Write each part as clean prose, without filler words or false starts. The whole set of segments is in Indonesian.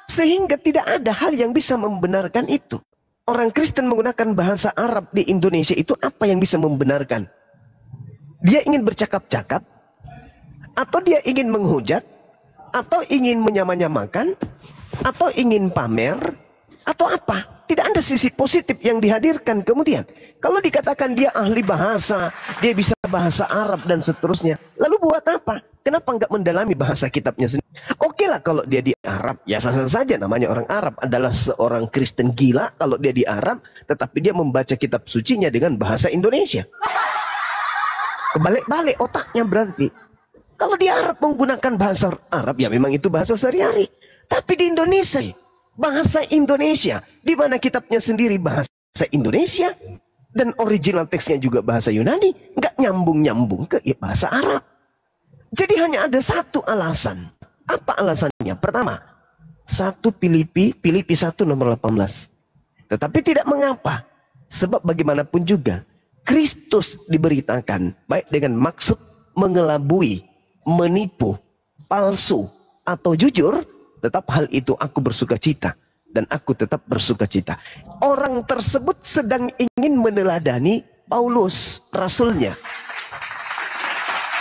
Sehingga tidak ada hal yang bisa membenarkan itu. Orang Kristen menggunakan bahasa Arab di Indonesia itu apa yang bisa membenarkan? Dia ingin bercakap-cakap, atau dia ingin menghujat, atau ingin menyamanyamakan, atau ingin pamer, atau apa? Tidak ada sisi positif yang dihadirkan kemudian. Kalau dikatakan dia ahli bahasa, dia bisa bahasa Arab dan seterusnya. Lalu buat apa? Kenapa nggak mendalami bahasa kitabnya sendiri? Oke lah kalau dia di Arab, ya sah-sah saja, namanya orang Arab. Adalah seorang Kristen gila kalau dia di Arab, tetapi dia membaca kitab sucinya dengan bahasa Indonesia. Kebalik-balik otaknya berarti. Kalau di Arab menggunakan bahasa Arab, ya memang itu bahasa sehari-hari. Tapi di Indonesia, bahasa Indonesia, di mana kitabnya sendiri bahasa Indonesia, dan original teksnya juga bahasa Yunani, nggak nyambung-nyambung ke bahasa Arab. Jadi hanya ada satu alasan. Apa alasannya? Pertama, 1 Filipi 1 nomor 18. Tetapi tidak mengapa. Sebab bagaimanapun juga, Kristus diberitakan baik dengan maksud mengelabui, menipu, palsu, atau jujur, tetap hal itu aku bersuka cita. Dan aku tetap bersuka cita. Orang tersebut sedang ingin meneladani Paulus, rasulnya.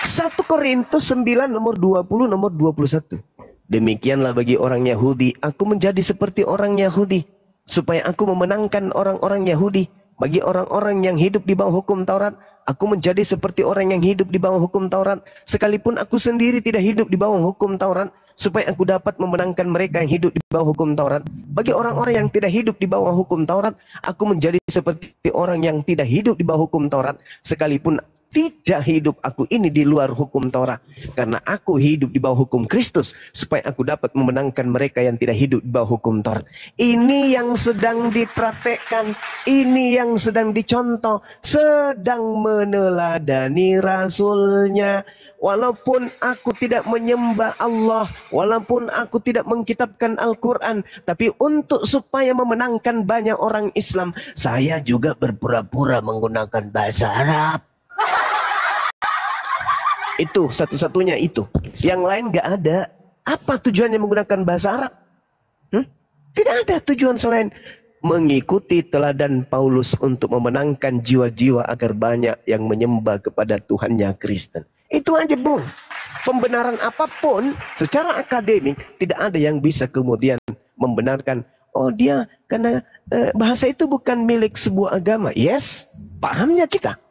1 Korintus 9 nomor 20 nomor 21. Demikianlah bagi orang Yahudi, aku menjadi seperti orang Yahudi, supaya aku memenangkan orang-orang Yahudi. Bagi orang-orang yang hidup di bawah hukum Taurat, aku menjadi seperti orang yang hidup di bawah hukum Taurat. Sekalipun aku sendiri tidak hidup di bawah hukum Taurat, supaya aku dapat memenangkan mereka yang hidup di bawah hukum Taurat. Bagi orang-orang yang tidak hidup di bawah hukum Taurat, aku menjadi seperti orang yang tidak hidup di bawah hukum Taurat. Sekalipun tidak hidup aku ini di luar hukum Taurat, karena aku hidup di bawah hukum Kristus, supaya aku dapat memenangkan mereka yang tidak hidup di bawah hukum Taurat. Ini yang sedang dipraktekkan, ini yang sedang dicontoh, sedang meneladani rasulnya. Walaupun aku tidak menyembah Allah, walaupun aku tidak mengkitabkan Al-Quran, tapi untuk supaya memenangkan banyak orang Islam, saya juga berpura-pura menggunakan bahasa Arab. Itu satu-satunya itu. Yang lain gak ada. Apa tujuannya menggunakan bahasa Arab? Tidak ada tujuan selain mengikuti teladan Paulus untuk memenangkan jiwa-jiwa agar banyak yang menyembah kepada Tuhannya Kristen. Itu aja, Bung. Pembenaran apapun secara akademik tidak ada yang bisa kemudian membenarkan, oh dia karena bahasa itu bukan milik sebuah agama. Yes, pahamnya kita.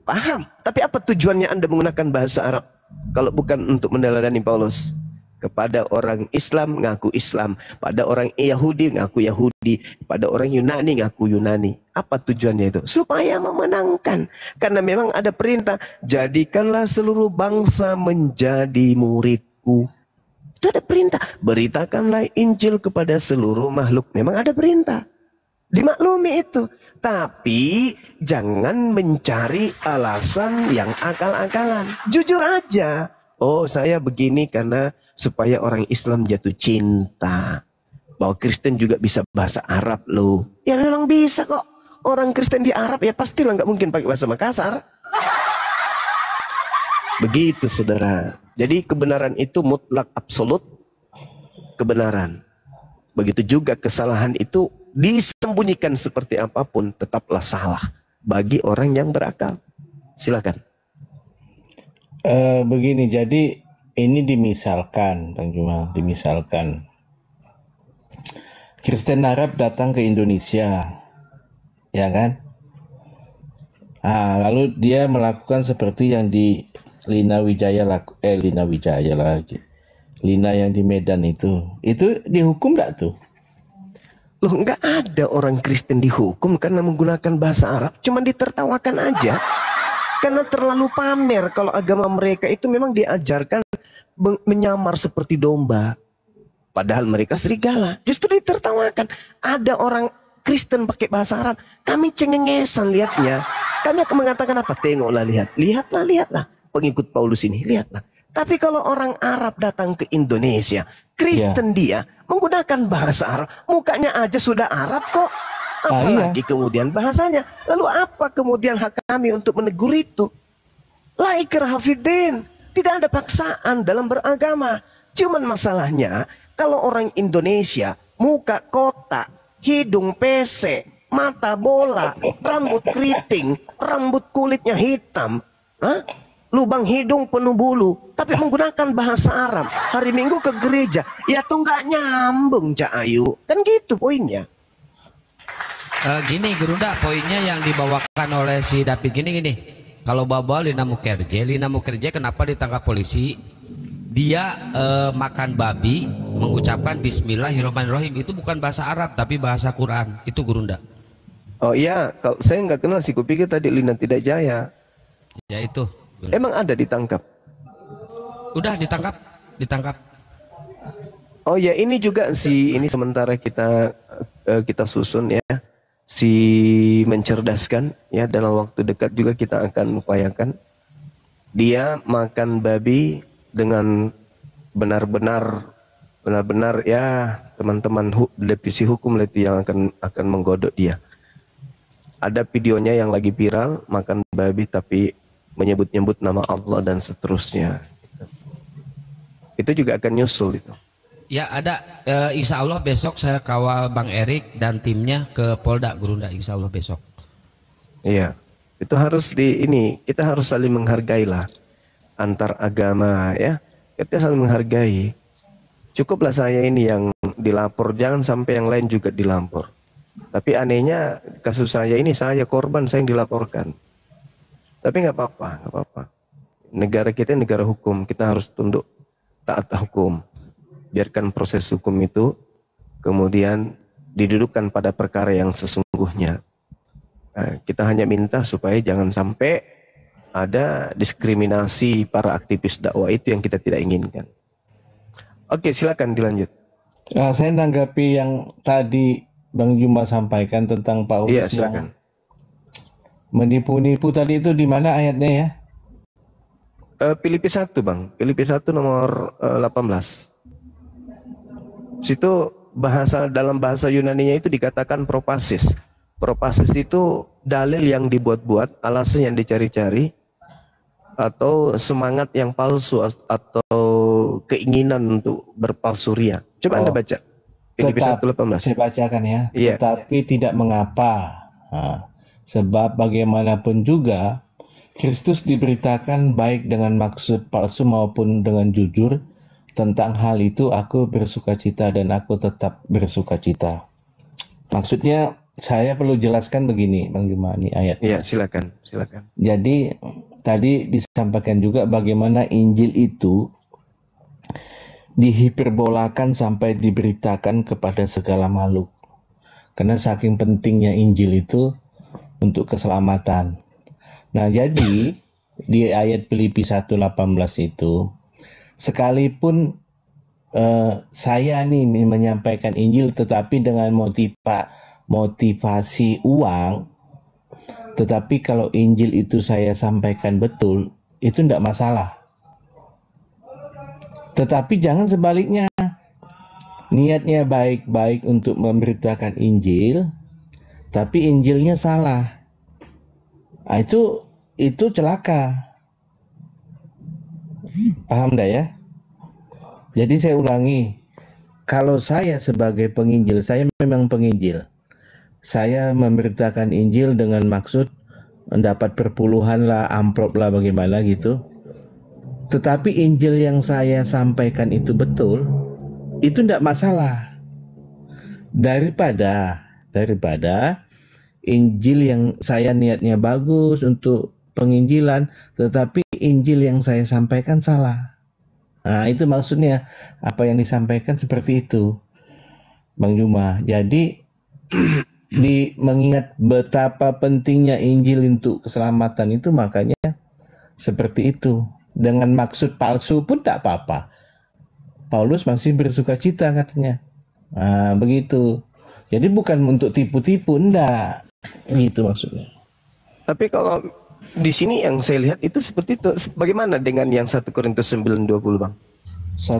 Paham. Tapi apa tujuannya Anda menggunakan bahasa Arab? Kalau bukan untuk meneladani Paulus. Kepada orang Islam ngaku Islam, pada orang Yahudi ngaku Yahudi, pada orang Yunani ngaku Yunani. Apa tujuannya itu? Supaya memenangkan. Karena memang ada perintah, jadikanlah seluruh bangsa menjadi muridku. Itu ada perintah. Beritakanlah Injil kepada seluruh makhluk. Memang ada perintah. Dimaklumi itu. Tapi jangan mencari alasan yang akal-akalan. Jujur aja. Oh, saya begini karena supaya orang Islam jatuh cinta. Bahwa Kristen juga bisa bahasa Arab loh. Ya memang bisa kok. Orang Kristen di Arab ya pastilah nggak mungkin pakai bahasa Makassar. Begitu saudara. Jadi kebenaran itu mutlak absolut kebenaran. Begitu juga kesalahan itu disembunyikan seperti apapun tetaplah salah bagi orang yang berakal. Silakan. Begini, jadi ini dimisalkan, Bang Jumal, dimisalkan Kristen Arab datang ke Indonesia, ya kan? Lalu dia melakukan seperti yang di Lina yang di Medan itu dihukum nggak tuh? Loh, nggak ada orang Kristen dihukum karena menggunakan bahasa Arab, cuma ditertawakan aja. Karena terlalu pamer. Kalau agama mereka itu memang diajarkan menyamar seperti domba, padahal mereka serigala. Justru ditertawakan. Ada orang Kristen pakai bahasa Arab, kami cengengesan lihatnya. Kami akan mengatakan apa? Tengoklah, lihatlah pengikut Paulus ini, lihatlah. Tapi kalau orang Arab datang ke Indonesia, Kristen dia menggunakan bahasa Arab, mukanya aja sudah Arab kok, apalagi kemudian bahasanya. Lalu apa kemudian hak kami untuk menegur itu? La ikraha fiddin, tidak ada paksaan dalam beragama. Cuman masalahnya Kalau orang Indonesia, muka kotak, hidung pesek, mata bola, rambut keriting, rambut kulitnya hitam, lubang hidung penuh bulu, tapi menggunakan bahasa Arab, hari Minggu ke gereja, ya tuh nggak nyambung, Cak Ayu. Kan gitu poinnya. Gini Gerunda, poinnya yang dibawakan oleh si David gini. Kalau bawa Lina Mukerje kenapa ditangkap polisi? Dia makan babi, mengucapkan Bismillahirrahmanirrahim, itu bukan bahasa Arab tapi bahasa Quran. Itu Gerunda. Oh iya, kalau saya nggak kenal sih, kupikir tadi Lina Tidak Jaya. Ya itu. Emang ada ditangkap? Udah ditangkap. Oh ya, ini juga sih, ini sementara kita susun ya, si mencerdaskan ya, dalam waktu dekat juga kita akan upayakan dia makan babi dengan benar-benar ya, teman-teman divisi hukum itu yang akan menggodok dia. Ada videonya yang lagi viral, makan babi tapi menyebut-nyebut nama Allah dan seterusnya. Itu juga akan nyusul itu. Ya ada, insya Allah besok saya kawal Bang Erik dan timnya ke Polda Gerunda, insya Allah besok. Iya, itu harus kita harus saling menghargai lah antar agama ya. Kita saling menghargai. Cukuplah saya ini yang dilapor, jangan sampai yang lain juga dilapor. Tapi anehnya kasus saya ini, saya korban, saya yang dilaporkan. Tapi nggak apa-apa. Negara kita negara hukum, kita harus tunduk taat hukum. Biarkan proses hukum itu kemudian didudukkan pada perkara yang sesungguhnya. Nah, kita hanya minta supaya jangan sampai ada diskriminasi para aktivis dakwah itu yang kita tidak inginkan. Oke, silakan dilanjut. Saya tanggapi yang tadi Bang Juma sampaikan tentang Paulus Iya, silakan. Menipu-nipu tadi itu di mana ayatnya ya? Filipi 1 Bang, Filipi 1 nomor 18. Situ dalam bahasa Yunaninya itu dikatakan propasis. Propasis itu dalil yang dibuat-buat, alasan yang dicari-cari, atau semangat yang palsu, atau keinginan untuk berpalsu ria. Coba Anda baca Filipi 1:18. Saya bacakan ya. Iya. Tetapi tidak mengapa. Sebab bagaimanapun juga Kristus diberitakan baik dengan maksud palsu maupun dengan jujur. Tentang hal itu aku bersukacita dan aku tetap bersukacita. Maksudnya saya perlu jelaskan begini, Bang Juma, ini ayat. Iya, silakan. Jadi tadi disampaikan juga bagaimana Injil itu dihiperbolakan sampai diberitakan kepada segala makhluk. Karena saking pentingnya Injil itu untuk keselamatan. Nah, jadi di ayat Filipi 1:18 itu, sekalipun saya nih menyampaikan Injil tetapi dengan motivasi uang, tetapi kalau Injil itu saya sampaikan betul, itu tidak masalah. Tetapi jangan sebaliknya, niatnya baik-baik untuk memberitakan Injil, tapi Injilnya salah. Nah, itu celaka. Paham dah ya? Jadi saya ulangi, kalau saya sebagai penginjil, saya memang penginjil. Saya memberitakan Injil dengan maksud mendapat perpuluhan lah, amplop lah, bagaimana gitu. Tetapi Injil yang saya sampaikan itu betul, itu tidak masalah. Daripada Injil yang saya niatnya bagus untuk penginjilan, tetapi Injil yang saya sampaikan salah. Nah, itu maksudnya apa yang disampaikan seperti itu, Bang Juma. Jadi mengingat betapa pentingnya Injil untuk keselamatan itu, makanya seperti itu. Dengan maksud palsu pun tak apa-apa. Paulus masih bersukacita katanya. Nah, begitu. Jadi bukan untuk tipu-tipu, enggak. Gitu maksudnya. Tapi kalau di sini yang saya lihat itu seperti itu. Bagaimana dengan yang 1 Korintus 9:20 Bang?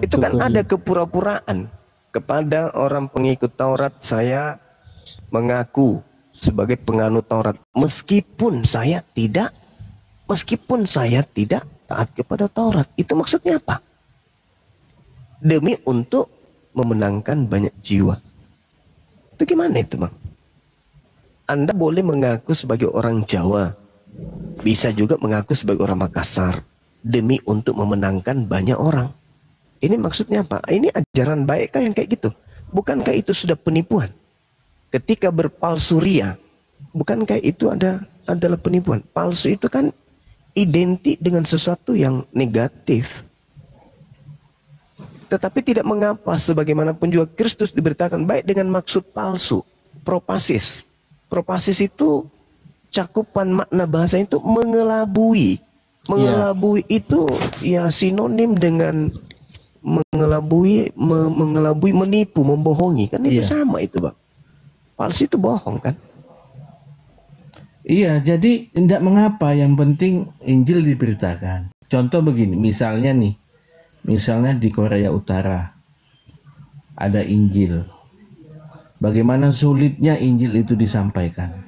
Itu kan ada kepura-puraan kepada orang pengikut Taurat. Saya mengaku sebagai penganut Taurat meskipun saya tidak taat kepada Taurat. Itu maksudnya apa? Demi untuk memenangkan banyak jiwa. Itu gimana itu, Bang? Anda boleh mengaku sebagai orang Jawa, bisa juga mengaku sebagai orang Makassar, demi untuk memenangkan banyak orang. Ini maksudnya apa? Ini ajaran baik kah yang kayak gitu? Bukankah itu sudah penipuan? Ketika berpalsu ria, bukankah itu adalah penipuan? Palsu itu kan identik dengan sesuatu yang negatif. Tetapi tidak mengapa, sebagaimanapun juga Kristus diberitakan baik dengan maksud palsu. Propasis. Propasis itu cakupan makna bahasa itu mengelabui. Mengelabui itu ya sinonim dengan mengelabui, mengelabui, menipu, membohongi. Kan itu sama itu, Bang. Palsu itu bohong kan? Iya, jadi tidak mengapa, yang penting Injil diberitakan. Contoh begini, misalnya di Korea Utara ada Injil. Bagaimana sulitnya Injil itu disampaikan.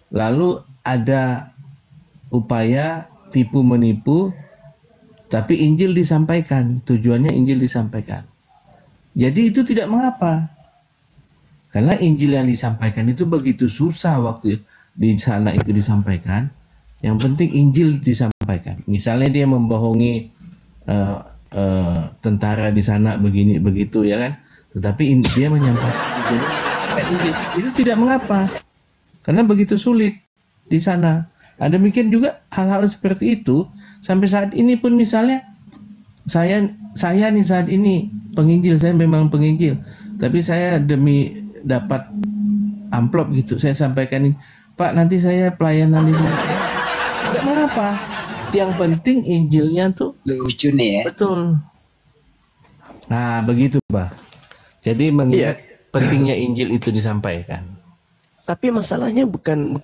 Lalu ada upaya tipu menipu, tapi Injil disampaikan, tujuannya Injil disampaikan. Jadi itu tidak mengapa. Karena Injil yang disampaikan itu begitu susah waktu di sana itu disampaikan. Yang penting Injil disampaikan. Misalnya dia membohongi tentara di sana begini begitu ya kan. Tetapi dia menyampaikan Injil. Itu tidak mengapa. Karena begitu sulit di sana. Ada demikian juga hal-hal seperti itu. Sampai saat ini pun misalnya saya nih saat ini penginjil, saya memang penginjil. Tapi saya demi dapat amplop gitu, saya sampaikan, Pak nanti saya pelayanan di sini. Tidak mengapa. Yang penting Injilnya tuh lucu nih ya. Betul. Nah begitu, Pak. Jadi mengingat pentingnya Injil itu disampaikan. Tapi masalahnya bukan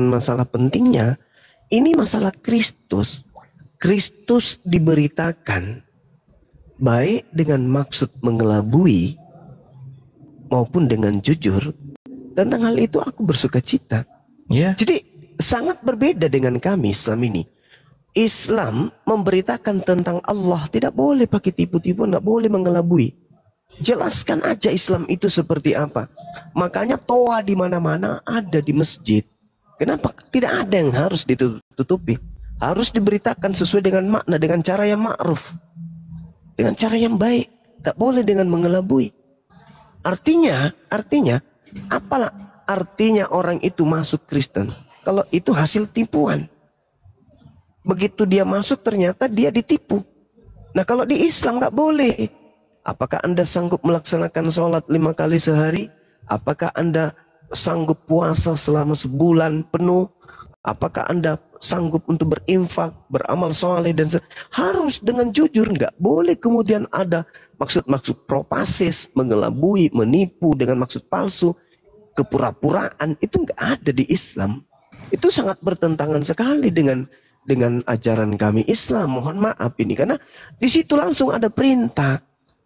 masalah pentingnya. Ini masalah Kristus. Kristus diberitakan baik dengan maksud mengelabui maupun dengan jujur. Tentang hal itu aku bersuka cita. Jadi sangat berbeda dengan kami Islam ini. Islam memberitakan tentang Allah, tidak boleh pakai tipu-tipu, tidak boleh mengelabui. Jelaskan aja Islam itu seperti apa. Makanya toa di mana-mana ada di masjid. Kenapa? Tidak ada yang harus ditutupi. Harus diberitakan sesuai dengan makna, dengan cara yang ma'ruf, dengan cara yang baik. Tak boleh dengan mengelabui. Artinya, apalah artinya orang itu masuk Kristen? Kalau itu hasil tipuan. Begitu dia masuk ternyata dia ditipu. Nah kalau di Islam nggak boleh. Apakah Anda sanggup melaksanakan sholat 5 kali sehari? Apakah Anda sanggup puasa selama sebulan penuh? Apakah Anda sanggup untuk berinfak, beramal soleh dan harus dengan jujur, nggak boleh kemudian ada maksud-maksud propasis, mengelabui, menipu dengan maksud palsu, kepura-puraan, itu nggak ada di Islam. Itu sangat bertentangan sekali dengan ajaran kami Islam. Mohon maaf ini karena di situ langsung ada perintah.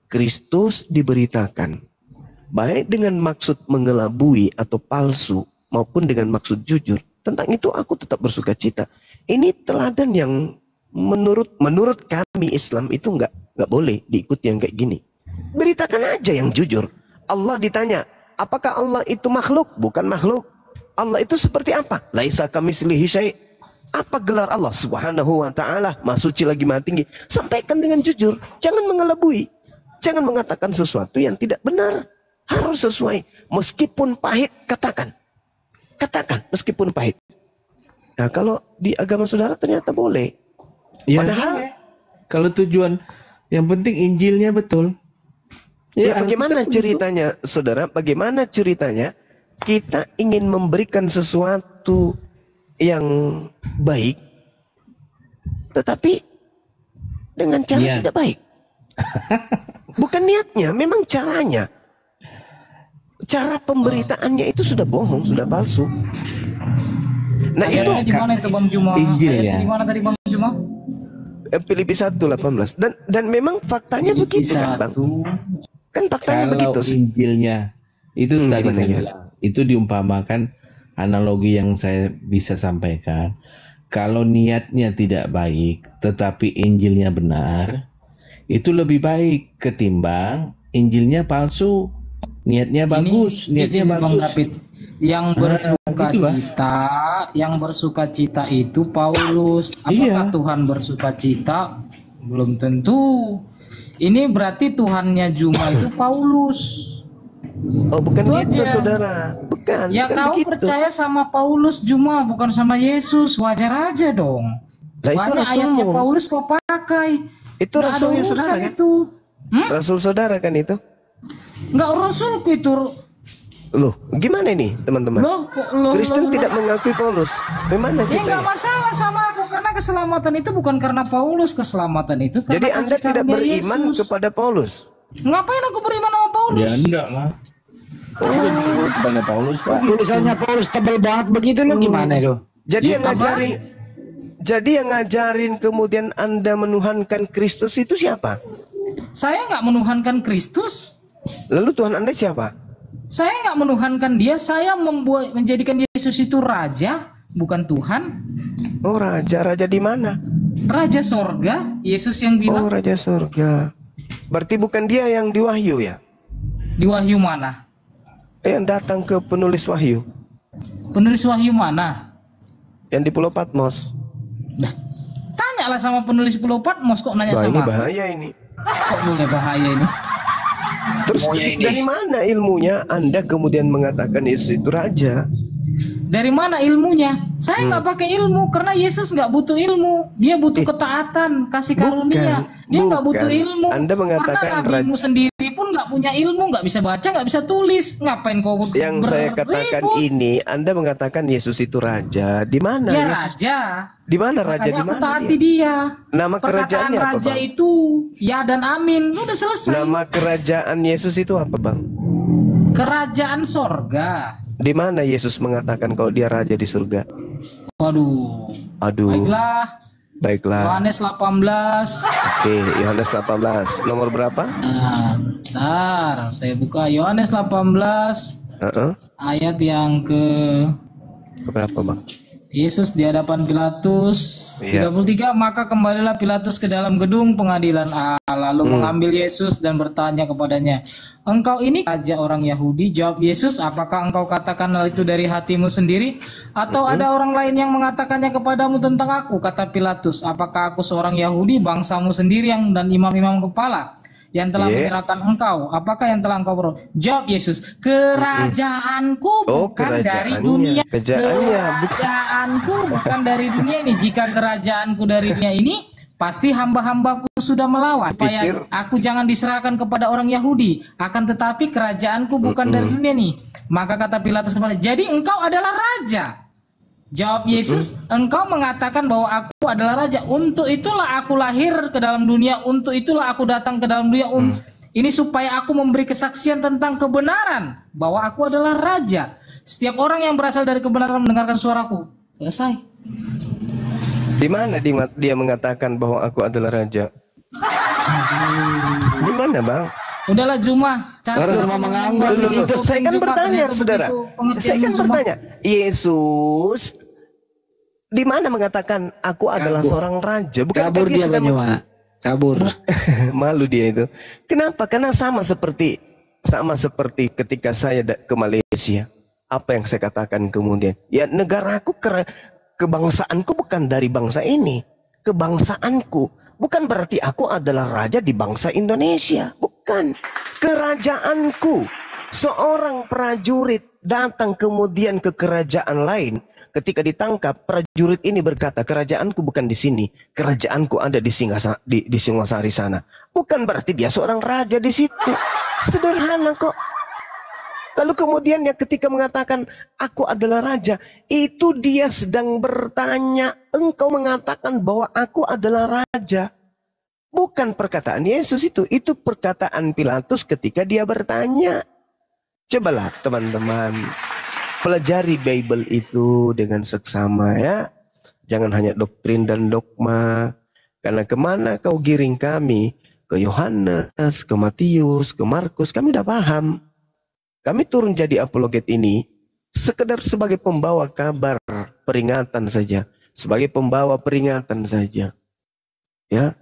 Kristus diberitakan baik dengan maksud mengelabui atau palsu maupun dengan maksud jujur. Tentang itu aku tetap bersuka cita. Ini teladan yang menurut kami Islam itu nggak boleh diikuti yang kayak gini. Beritakan aja yang jujur. Allah ditanya, apakah Allah itu makhluk? Bukan makhluk. Allah itu seperti apa? Laisa kamitslihi syai'. Apa gelar Allah Subhanahu wa ta'ala? Maha suci lagi maha tinggi. Sampaikan dengan jujur. Jangan mengelabui. Jangan mengatakan sesuatu yang tidak benar. Harus sesuai. Meskipun pahit, katakan. Katakan, meskipun pahit. Nah, kalau di agama saudara ternyata boleh. Ya, padahal, kalau tujuan, yang penting Injilnya betul. Ya, bagaimana ceritanya, saudara? Bagaimana ceritanya kita ingin memberikan sesuatu yang baik, tetapi dengan cara tidak baik. Bukan niatnya, memang caranya. Cara pemberitaannya itu sudah bohong, sudah palsu. Nah itu di mana itu Bang Juma? Injilnya. Di mana tadi Bang Juma? Filipi 1:18. Dan memang faktanya begitu kan, Bang? Kan faktanya kalau begitu. Injilnya itu tadi saya bilang, itu diumpamakan analogi yang saya bisa sampaikan. Kalau niatnya tidak baik, tetapi Injilnya benar, itu lebih baik ketimbang Injilnya palsu, niatnya bagus, niatnya Izin Bang bagus. David. Yang bersuka gitulah. cita, yang bersuka cita itu Paulus. Apakah Iya. Tuhan bersuka cita? Belum tentu. Ini berarti Tuhannya Juma itu Paulus. Oh, bukan Itu gitu, aja. saudara. Bukan. Ya bukan kau begitu. percaya sama Paulus Juma, bukan sama Yesus. Wajar aja dong. Lah, itu Banyak rasulmu. ayatnya Paulus kau pakai. Itu Nggak ada rasulnya urusan saudara kan? itu. Rasul saudara kan itu? Nggak rasulku itu. Loh, gimana nih teman-teman? Kristen tidak mengakui Paulus. Bagaimana Ya nggak ceritanya? masalah sama aku, karena keselamatan itu bukan karena Paulus, keselamatan itu karena Jadi Anda kasih tidak karunia beriman Yesus. kepada Paulus? Ngapain aku beriman sama Paulus? Ya enggak lah. Kepada Paulus Pak. Tulisannya Paulus tebel banget begitu loh, gimana itu? Jadi Ya, yang ngajarin, jadi yang ngajarin kemudian Anda menuhankan Kristus itu siapa? Saya nggak menuhankan Kristus. Lalu Tuhan Anda siapa? Saya nggak menuhankan dia. Saya menjadikan Yesus itu raja, bukan Tuhan. Oh, raja di mana? Raja sorga. Yesus yang Oh, bilang raja surga. Berarti bukan dia yang di Wahyu ya? di Wahyu mana? Yang datang ke penulis Wahyu, Penulis Wahyu mana? yang di Pulau Patmos. Nah, tanyalah sama penulis Pulau Patmos, kok nanya Wah, ini sama aku? bahaya ini. Kok boleh bahaya ini? Terus dari mana ilmunya Anda kemudian mengatakan Yesus itu raja? Dari mana ilmunya? Saya nggak pakai ilmu karena Yesus nggak butuh ilmu. Dia butuh ketaatan, kasih karunia. Dia nggak butuh bukan. ilmu. Anda mengatakan karena nabimu sendiri pun nggak punya ilmu, nggak bisa baca, nggak bisa tulis. Ngapain kau Yang saya katakan berribut? ini, Anda mengatakan Yesus itu raja. Di mana Ya Yesus? raja. Di mana raja? Makanya Di aku mana taati dia? dia. Nama Perkataan kerajaannya apa, raja Bang? itu ya dan amin. Udah selesai. Nama kerajaan Yesus itu apa, Bang? Kerajaan sorga. Di mana Yesus mengatakan kalau dia raja di surga? Waduh. Aduh, Baiklah. baiklah. Yohanes 18. Oke, Yohanes 18. Nomor berapa? Nah, bentar, saya buka Yohanes 18 Heeh. ayat yang ke Berapa, Bang? Yesus di hadapan Pilatus. Iya. 33, maka kembalilah Pilatus ke dalam gedung pengadilan Allah, lalu mengambil Yesus dan bertanya kepadanya, "Engkau ini raja orang Yahudi?" Jawab Yesus, "Apakah engkau katakan hal itu dari hatimu sendiri atau ada orang lain yang mengatakannya kepadamu tentang aku?" Kata Pilatus, "Apakah aku seorang Yahudi, bangsamu sendiri yang dan imam-imam kepala yang telah Iya. menyerahkan engkau? Apakah yang telah engkau peroleh?" Jawab Yesus, "Kerajaanku Oh, bukan dari kerajaannya. dunia. Kerajaannya bukan. Kerajaanku bukan dari dunia ini. Jika kerajaanku dari dunia ini, pasti hamba-hambaku sudah melawan. Supaya Pikir- aku jangan diserahkan kepada orang Yahudi. Akan tetapi kerajaanku bukan dari dunia ini." Maka kata Pilatus kepada, "Jadi engkau adalah raja?" Jawab Yesus, "Engkau mengatakan bahwa aku adalah raja. Untuk itulah aku lahir ke dalam dunia. Untuk itulah aku datang ke dalam dunia. Ini supaya aku memberi kesaksian tentang kebenaran bahwa aku adalah raja. Setiap orang yang berasal dari kebenaran mendengarkan suaraku." Selesai. Di mana dia mengatakan bahwa aku adalah raja? Di mana, Bang? Udahlah Juma. Orang semua menganggap di situ. Saya kan bertanya, saudara. Saya kan bertanya. Yesus di mana mengatakan aku adalah seorang raja? Bukan Kabur dia Banyuwa. Kabur. malu dia itu. Kenapa? Karena sama seperti ketika saya ke Malaysia. Apa yang saya katakan kemudian? Ya, negaraku, kebangsaanku bukan dari bangsa ini. Kebangsaanku bukan berarti aku adalah raja di bangsa Indonesia. Bukan. Kerajaanku. Seorang prajurit datang kemudian ke kerajaan lain. Ketika ditangkap, prajurit ini berkata, "Kerajaanku bukan di sini. Kerajaanku ada di Singosari sana." Bukan berarti dia seorang raja di situ. Sederhana kok. Lalu kemudian ya ketika mengatakan aku adalah raja, itu dia sedang bertanya, engkau mengatakan bahwa aku adalah raja. Bukan perkataan Yesus itu perkataan Pilatus ketika dia bertanya. Cobalah teman-teman, pelajari Bible itu dengan seksama ya. Jangan hanya doktrin dan dogma. Karena kemana kau giring kami? Ke Yohanes, ke Matius, ke Markus, kami udah paham. Kami turun jadi apologet ini sekedar sebagai pembawa kabar peringatan saja. Sebagai pembawa peringatan saja. Ya.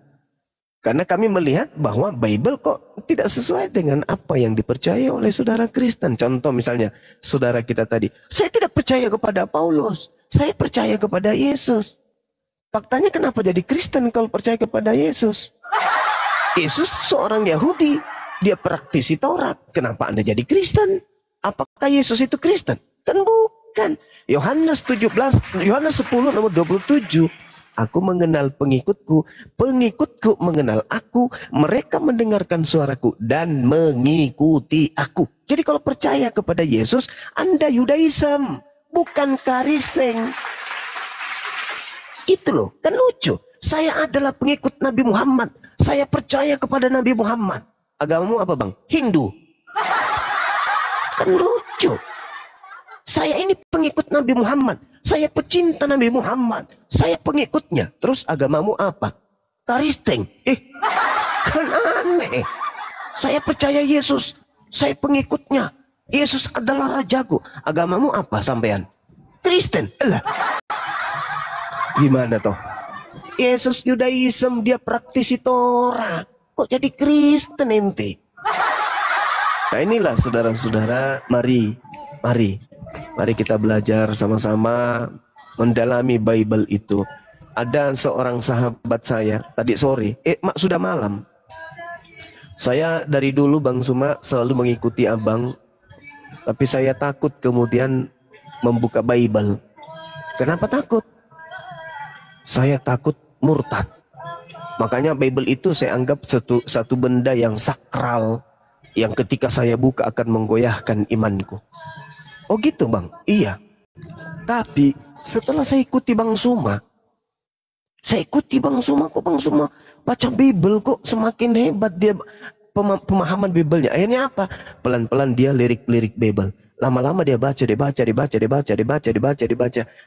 Karena kami melihat bahwa Bible kok tidak sesuai dengan apa yang dipercaya oleh saudara Kristen. Contoh misalnya, saudara kita tadi, saya tidak percaya kepada Paulus, saya percaya kepada Yesus. Faktanya kenapa jadi Kristen kalau percaya kepada Yesus? Yesus seorang Yahudi, dia praktisi Taurat. Kenapa Anda jadi Kristen? Apakah Yesus itu Kristen? Kan bukan. Yohanes 10 nomor 27. Aku mengenal pengikutku, pengikutku mengenal aku, mereka mendengarkan suaraku dan mengikuti aku. Jadi kalau percaya kepada Yesus, Anda Yudaism, bukan Kristen. Itu loh, kan lucu. Saya adalah pengikut Nabi Muhammad. Saya percaya kepada Nabi Muhammad. Agamamu apa bang? Hindu. Kan lucu. Saya ini pengikut Nabi Muhammad. Saya pecinta Nabi Muhammad. Saya pengikutnya. Terus agamamu apa? Kristen. Kan aneh. Saya percaya Yesus. Saya pengikutnya. Yesus adalah rajaku. Agamamu apa sampean? Kristen. Elah. Gimana toh? Yesus Yudaism, dia praktisi Torah. Kok jadi Kristen ente? Nah inilah saudara-saudara, mari kita belajar sama-sama mendalami Bible itu. Ada seorang sahabat saya tadi sore, sudah malam. Saya dari dulu Bang Suma selalu mengikuti abang, tapi saya takut kemudian membuka Bible. Kenapa takut? Saya takut murtad. Makanya Bible itu saya anggap satu benda yang sakral, yang ketika saya buka akan menggoyahkan imanku. Oh gitu bang? Iya. Tapi setelah saya ikuti Bang Suma, kok Bang Suma baca Bible kok semakin hebat dia pemahaman Biblenya. Akhirnya apa? Pelan-pelan dia lirik-lirik Bible. Lama-lama dia baca.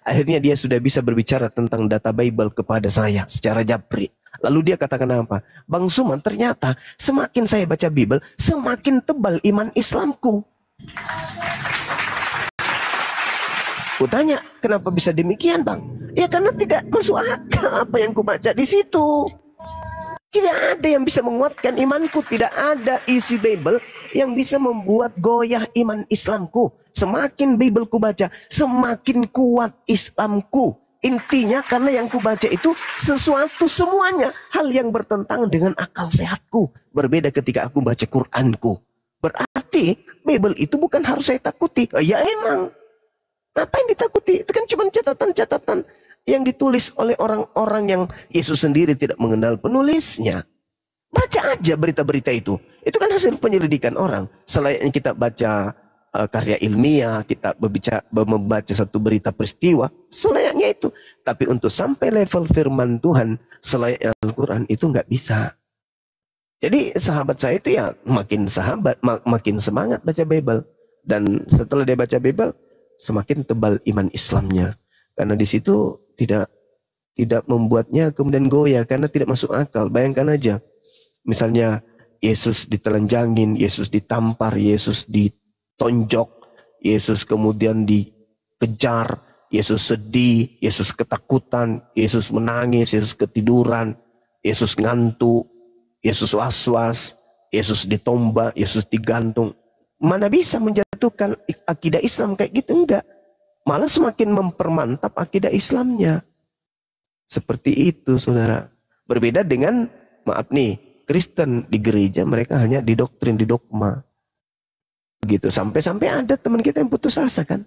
Akhirnya dia sudah bisa berbicara tentang data Bible kepada saya secara japri. Lalu dia katakan apa? Bang Suman, ternyata semakin saya baca Bible, semakin tebal iman Islamku. Kutanya, kenapa bisa demikian bang? Ya karena tidak masuk akal apa yang kubaca di situ. Tidak ada yang bisa menguatkan imanku. Tidak ada isi Bible yang bisa membuat goyah iman Islamku. Semakin Bible ku baca, semakin kuat Islamku. Intinya karena yang ku baca itu sesuatu semuanya hal yang bertentangan dengan akal sehatku. Berbeda ketika aku baca Quranku. Berarti Bible itu bukan harus saya takuti. Ya emang. Apa yang ditakuti? Itu kan cuma catatan-catatan yang ditulis oleh orang-orang yang Yesus sendiri tidak mengenal penulisnya. Baca aja berita-berita itu. Itu kan hasil penyelidikan orang. Selayaknya kita baca karya ilmiah, kita membaca satu berita peristiwa, selayaknya itu. Tapi untuk sampai level firman Tuhan, selayaknya Al-Quran itu nggak bisa. Jadi sahabat saya itu ya makin makin semangat baca Bible. Dan setelah dia baca Bible, semakin tebal iman Islamnya. Karena di situ tidak membuatnya kemudian goyah karena tidak masuk akal. Bayangkan aja, misalnya Yesus ditelanjangin, Yesus ditampar, Yesus ditonjok, Yesus kemudian dikejar, Yesus sedih, Yesus ketakutan, Yesus menangis, Yesus ketiduran, Yesus ngantuk, Yesus was-was, Yesus ditombak, Yesus digantung. Mana bisa menjatuhkan akidah Islam kayak gitu? Enggak. Malah semakin mempermantap akidah Islamnya. Seperti itu saudara. Berbeda dengan, maaf nih, Kristen di gereja mereka hanya didoktrin, didogma. Begitu. Sampai-sampai ada teman kita yang putus asa kan.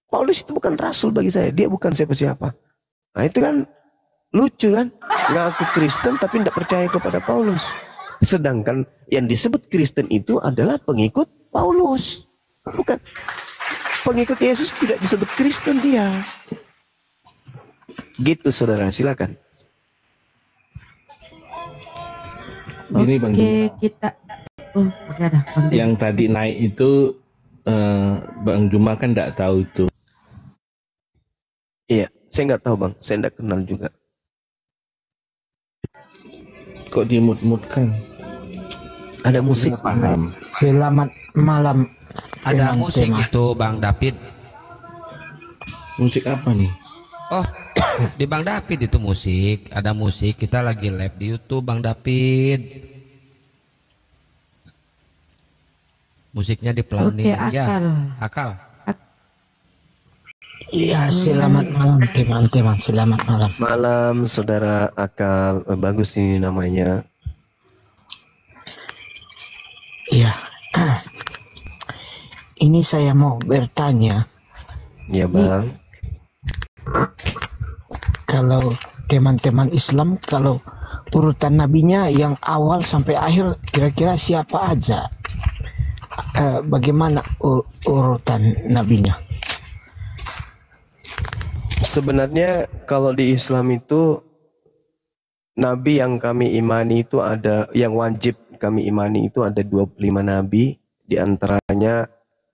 Paulus itu bukan rasul bagi saya. Dia bukan siapa-siapa. Nah itu kan lucu kan. Ngaku Kristen tapi tidak percaya kepada Paulus. Sedangkan yang disebut Kristen itu adalah pengikut Paulus. Bukan. Pengikut Yesus tidak disebut Kristen dia. Gitu saudara, silakan. Gini Bang Oke, Juma. kita masih ada Bang Juma. Yang tadi naik itu Bang Juma kan tidak tahu itu. Iya, saya nggak tahu bang, saya nggak kenal juga. Kok dimut-mutkan? Ada musik. Paham. Selamat malam. Ada Teman-teman. musik itu Bang David. Musik apa nih? Oh, Di Bang David itu musik, ada musik, kita lagi live di YouTube Bang David. Musiknya dipelanin. Oke, Ya, Akal. Akal. Iya, selamat malam teman-teman. Selamat malam. Malam saudara Akal. Bagus ini namanya. Iya. Ini saya mau bertanya, Ya bang. kalau teman-teman Islam, kalau urutan nabinya yang awal sampai akhir kira-kira siapa aja? Bagaimana urutan nabinya? Sebenarnya kalau di Islam itu nabi yang kami imani itu ada, yang wajib kami imani itu ada 25 nabi, di antaranya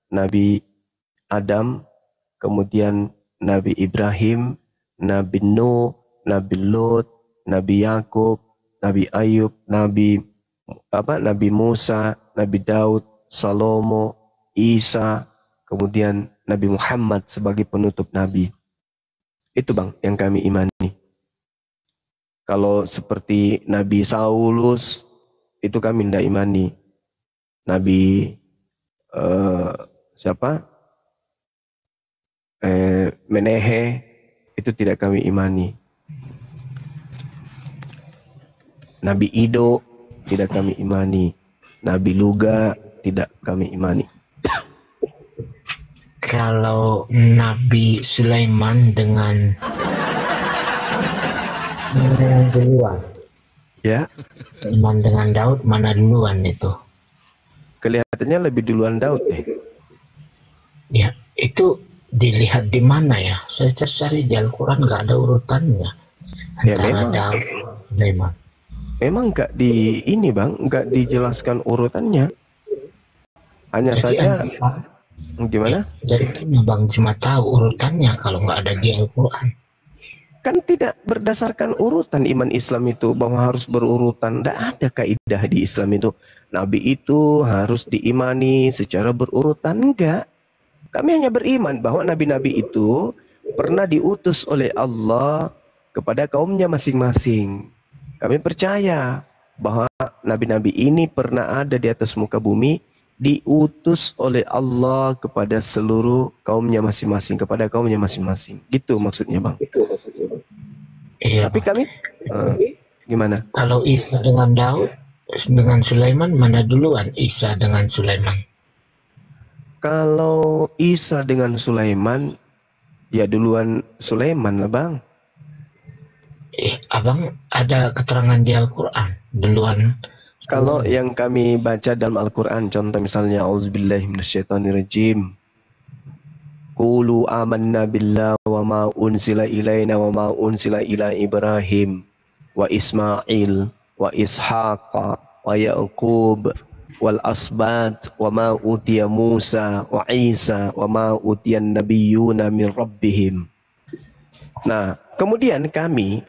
Nabi Adam, kemudian Nabi Ibrahim, Nabi Nuh, Nabi Lot, Nabi Yakub, Nabi Ayub, Nabi Musa, Nabi Daud, Salomo, Isa, kemudian Nabi Muhammad sebagai penutup nabi. Itu bang yang kami imani. Kalau seperti Nabi Saulus itu kami tidak imani. Nabi Menehe itu tidak kami imani. Nabi Ido tidak kami imani. Nabi Luga tidak kami imani. Kalau Nabi Sulaiman dengan mana yang duluan? Ya, Sulaiman dengan Daud mana duluan itu? kelihatannya lebih duluan Daud deh. Ya, itu dilihat di mana ya? Saya cari di Al-Quran nggak ada urutannya Ya, antara memang. Daud Sulaiman. Memang nggak di ini bang, nggak dijelaskan urutannya. Hanya saja gimana? Jadi kan Bang cuma tahu urutannya kalau nggak ada di Al-Quran. Kan tidak berdasarkan urutan iman Islam itu bahwa harus berurutan. Tidak ada kaidah di Islam itu. Nabi itu harus diimani secara berurutan. Enggak. Kami hanya beriman bahwa nabi-nabi itu pernah diutus oleh Allah kepada kaumnya masing-masing. Kami percaya bahwa nabi-nabi ini pernah ada di atas muka bumi, diutus oleh Allah kepada seluruh kaumnya masing-masing, kepada kaumnya masing-masing. Gitu maksudnya bang. Iya. Tapi kami gimana? Kalau Isa dengan Daud dengan Sulaiman mana duluan Isa dengan Sulaiman? Kalau Isa dengan Sulaiman, ya duluan Sulaiman lah bang. Abang ada keterangan di Al-Quran duluan. Kalau yang kami baca dalam Al-Quran, contoh misalnya Auzubillahi minasyaitonirrajim. Qulu amanna billah wa ma unzila ilaina wa ma unzila ila Ibrahim wa Ismail wa Ishaqa wa Yaqub wal asbat wa ma utiya Musa wa Isa wa ma utiyan nabiyyuna min rabbihim. Nah, kemudian kami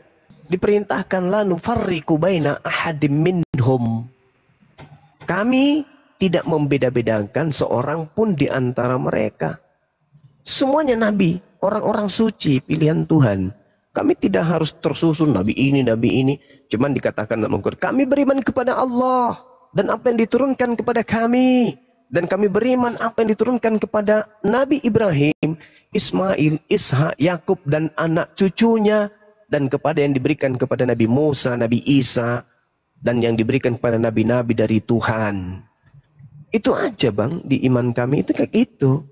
diperintahkan la nufarriqu baina ahadim minhum. Kami tidak membeda-bedakan seorang pun di antara mereka. Semuanya nabi, orang-orang suci, pilihan Tuhan. Kami tidak harus tersusun nabi ini, nabi ini. Cuman dikatakan dalam Al-Quran, kami beriman kepada Allah dan apa yang diturunkan kepada kami. Dan kami beriman apa yang diturunkan kepada Nabi Ibrahim, Ismail, Ishak, Yakub dan anak cucunya. Dan kepada yang diberikan kepada Nabi Musa, Nabi Isa. Dan yang diberikan kepada nabi-nabi dari Tuhan. Itu aja bang, di iman kami itu kayak gitu.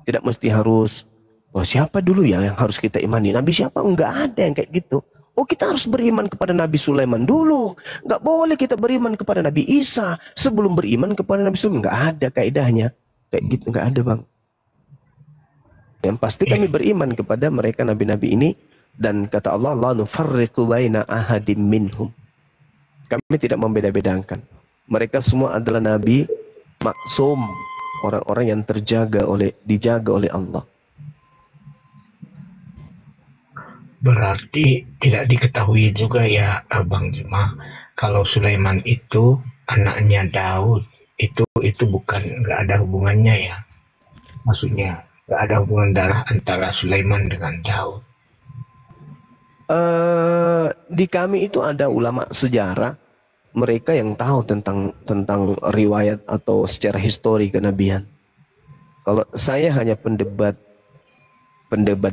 Tidak mesti harus, oh siapa dulu ya yang harus kita imani? Nabi siapa? Enggak ada yang kayak gitu. Oh kita harus beriman kepada Nabi Sulaiman dulu. Enggak boleh kita beriman kepada Nabi Isa sebelum beriman kepada Nabi Sulaiman. Enggak ada kaidahnya. Kayak gitu enggak ada bang. Yang pasti kami beriman kepada mereka nabi-nabi ini. Dan kata Allah, la nufarriqu baina ahadim minhum. Kami tidak membeda-bedakan. Mereka semua adalah nabi maksum. Orang-orang yang dijaga oleh Allah. Berarti tidak diketahui juga ya Abang Juma, kalau Sulaiman itu anaknya Daud, itu bukan, nggak ada hubungannya ya. Maksudnya nggak ada hubungan darah antara Sulaiman dengan Daud. Di kami itu ada ulama sejarah, mereka yang tahu tentang riwayat atau secara histori kenabian. Kalau saya hanya pendebat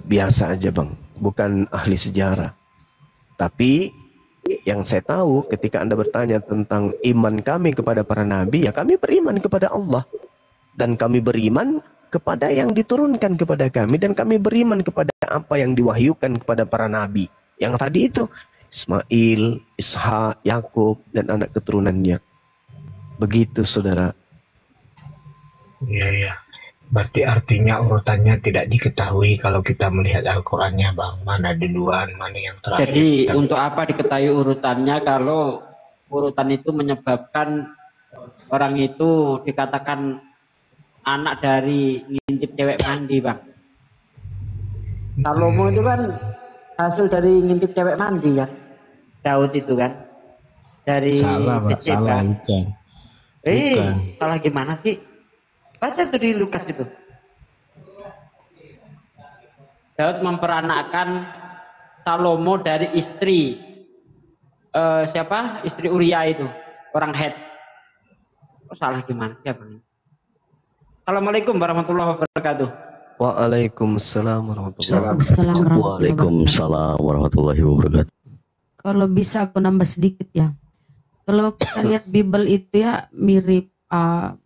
biasa aja bang, bukan ahli sejarah. Tapi yang saya tahu ketika Anda bertanya tentang iman kami kepada para nabi, ya kami beriman kepada Allah. Dan kami beriman kepada yang diturunkan kepada kami. Dan kami beriman kepada apa yang diwahyukan kepada para nabi. Yang tadi itu Ismail, Ishak, Yakub, dan anak keturunannya. Begitu saudara. Iya, iya. Berarti artinya urutannya tidak diketahui kalau kita melihat Al-Qur'annya, Bang. Mana duluan, mana yang terakhir. Jadi untuk apa diketahui urutannya kalau urutan itu menyebabkan orang itu dikatakan anak dari ngintip cewek mandi, Bang. Salomo itu kan hasil dari ngintip cewek mandi ya. Daud itu kan dari Salah, Pak. Bathsheba. Salah, bukan. Bukan. Salah gimana sih? Baca tuh di Lukas itu. Daud memperanakkan Salomo dari istri siapa? Istri Uria itu, orang Het. Oh, salah gimana? Siapa nih? Assalamualaikum warahmatullahi wabarakatuh. Waalaikumsalam warahmatullahi wabarakatuh. Assalamualaikum warahmatullahi wabarakatuh. Waalaikumsalam warahmatullahi wabarakatuh. Kalau bisa aku nambah sedikit ya. Kalau kita lihat Bible itu ya mirip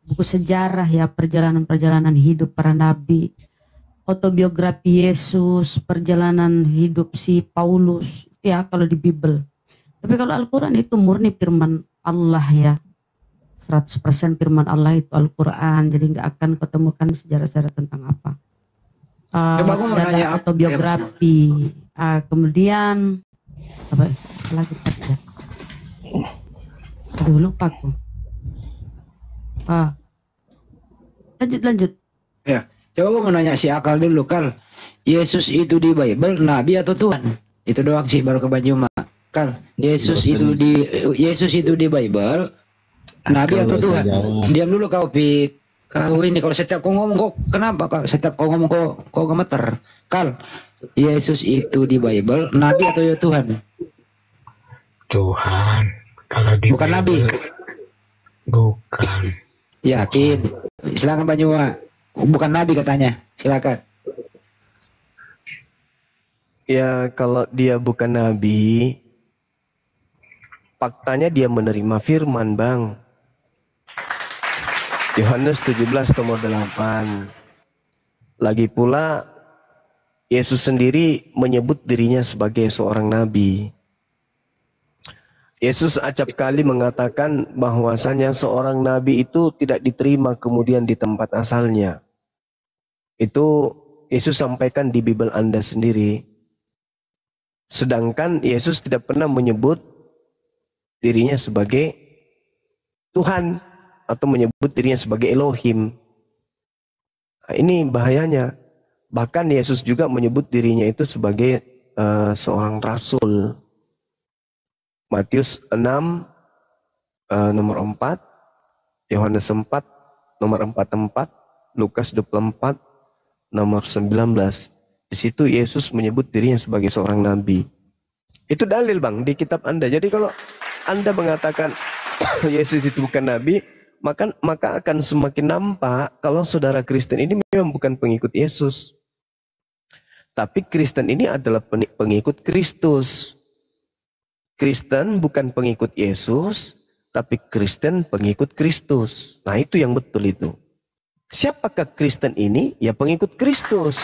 buku sejarah ya, perjalanan-perjalanan hidup para nabi, autobiografi Yesus, perjalanan hidup si Paulus ya kalau di Bible. Tapi kalau Al-Quran itu murni firman Allah ya. 100% firman Allah itu Al-Quran. Jadi nggak akan ketemukan sejarah-sejarah tentang apa. Coba aku mau nanya autobiografi. Kemudian apa lagi tadi ya? Aduh lupa aku. Lanjut. Ya, coba aku mau nanya si Akal dulu, Kal. Yesus itu di Bible nabi atau Tuhan? Itu doang sih baru ke Banyuma. Kal, Yesus itu di Bible nabi atau Tuhan? Diam dulu kau, Pik. Kau ini kalau setiap kau ngomong kok kenapa kau setiap kau ngomong kau gemeter? Kal, Yesus itu di Bible nabi atau ya Tuhan? Tuhan. Kalau di Bukan nabi. Bukan. Yakin? Silakan Banyuma. Bukan nabi katanya. Silakan. Ya kalau dia bukan nabi, faktanya dia menerima firman bang. Yohanes 17:8. Lagi pula Yesus sendiri menyebut dirinya sebagai seorang nabi. Yesus acap kali mengatakan bahwasanya seorang nabi itu tidak diterima kemudian di tempat asalnya. Itu Yesus sampaikan di Bible Anda sendiri. Sedangkan Yesus tidak pernah menyebut dirinya sebagai Tuhan atau menyebut dirinya sebagai Elohim. Nah, ini bahayanya. Bahkan Yesus juga menyebut dirinya itu sebagai seorang rasul. Matius 6 nomor 4, Yohanes 4 nomor 44, Lukas 24 nomor 19. Di situ Yesus menyebut dirinya sebagai seorang nabi. Itu dalil bang di kitab Anda. Jadi kalau Anda mengatakan Yesus itu bukan nabi, maka akan semakin nampak kalau saudara Kristen ini memang bukan pengikut Yesus. Tapi Kristen ini adalah pengikut Kristus. Kristen bukan pengikut Yesus, tapi Kristen pengikut Kristus. Nah itu yang betul itu. Siapakah Kristen ini? Ya pengikut Kristus.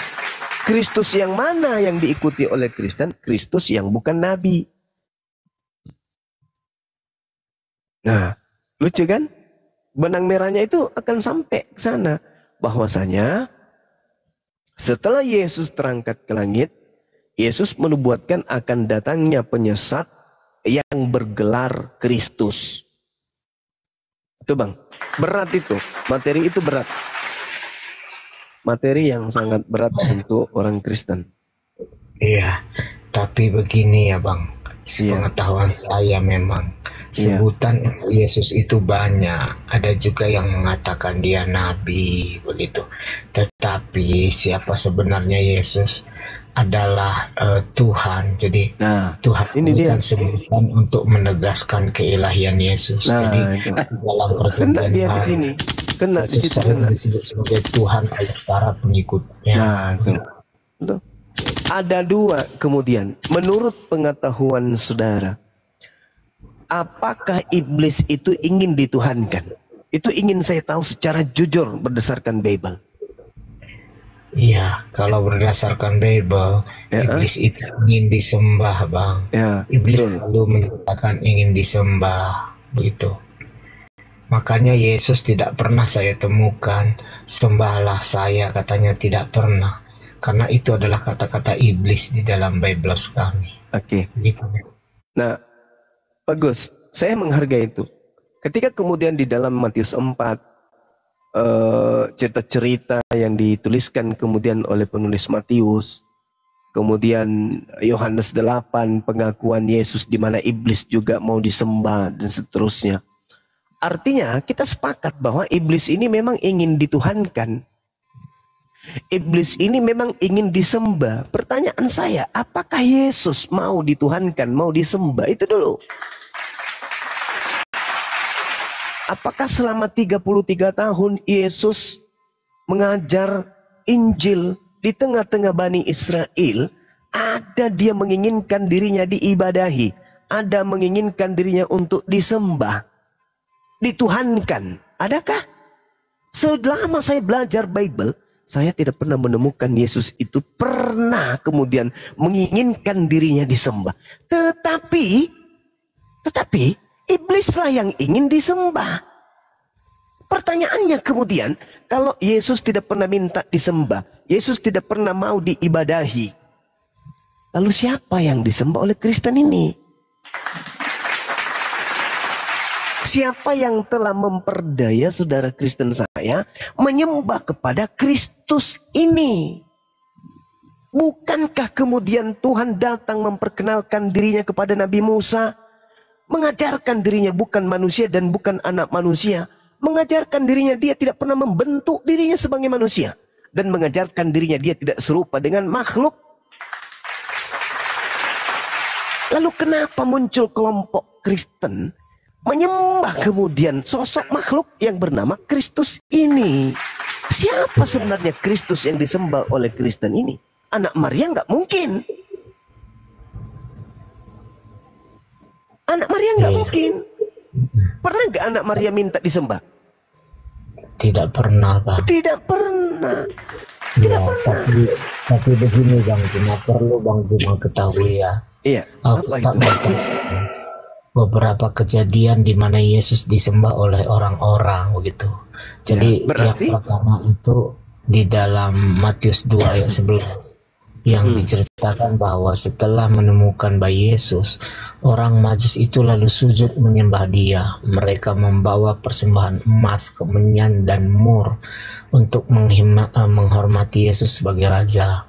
Kristus yang mana yang diikuti oleh Kristen? Kristus yang bukan nabi. Nah, lucu kan? Benang merahnya itu akan sampai ke sana. Bahwasanya setelah Yesus terangkat ke langit, Yesus menubuatkan akan datangnya penyesat yang bergelar Kristus. Itu bang, berat itu. Materi itu berat. Materi yang sangat berat untuk orang Kristen. Iya, tapi begini ya bang, sepengetahuan saya memang sebutan Yesus itu banyak. Ada juga yang mengatakan dia nabi begitu. Tetapi siapa sebenarnya Yesus? adalah Tuhan. Jadi Tuhan ini berikan dia. sebutan untuk menegaskan keilahian Yesus. Jadi dalam Kena perjanjian dia di baru sini. Kena di Yesus situ sering kena. disebut sebagai Tuhan oleh para pengikutnya. Nah, itu. Ada dua kemudian. Menurut pengetahuan saudara, apakah iblis itu ingin dituhankan? Itu ingin saya tahu secara jujur berdasarkan Bible. Iya, kalau berdasarkan Bible, iblis itu ingin disembah, Bang. Iblis selalu menyatakan ingin disembah, begitu. Makanya Yesus tidak pernah saya temukan, sembahlah saya, katanya tidak pernah. Karena itu adalah kata-kata iblis di dalam Bible kami. Oke. Gitu. Nah, bagus. Saya menghargai itu. Ketika kemudian di dalam Matius 4, cerita-cerita yang dituliskan kemudian oleh penulis Matius, kemudian Yohanes 8, pengakuan Yesus di mana iblis juga mau disembah dan seterusnya. Artinya kita sepakat bahwa iblis ini memang ingin dituhankan. Iblis ini memang ingin disembah. Pertanyaan saya, apakah Yesus mau dituhankan, mau disembah? Itu dulu. Apakah selama 33 tahun Yesus mengajar Injil di tengah-tengah Bani Israel, ada dia menginginkan dirinya diibadahi, ada menginginkan dirinya untuk disembah, dituhankan? Adakah? Selama saya belajar Bible, saya tidak pernah menemukan Yesus itu pernah kemudian menginginkan dirinya disembah. Tetapi iblislah yang ingin disembah. Pertanyaannya kemudian, kalau Yesus tidak pernah minta disembah, Yesus tidak pernah mau diibadahi, lalu siapa yang disembah oleh Kristen ini? Siapa yang telah memperdaya saudara Kristen saya menyembah kepada Kristus ini? Bukankah kemudian Tuhan datang memperkenalkan dirinya kepada Nabi Musa, mengajarkan dirinya bukan manusia dan bukan anak manusia, mengajarkan dirinya dia tidak pernah membentuk dirinya sebagai manusia, dan mengajarkan dirinya dia tidak serupa dengan makhluk. Lalu kenapa muncul kelompok Kristen menyembah kemudian sosok makhluk yang bernama Kristus ini? Siapa sebenarnya Kristus yang disembah oleh Kristen ini? Anak Maria nggak mungkin. Anak Maria nggak mungkin. Pernah nggak anak Maria minta disembah? Tidak pernah, Bang. Tidak pernah. Ya, tapi begini, Bang Juma, perlu Bang Juma ketahui ya. Iya. Alkitab baca beberapa kejadian di mana Yesus disembah oleh orang-orang begitu. Jadi yang pertama itu di dalam Matius 2 ayat 11 yang diceritakan bahwa setelah menemukan bayi Yesus, orang Majus itu lalu sujud menyembah dia. Mereka membawa persembahan emas, kemenyan, dan mur untuk menghormati Yesus sebagai raja.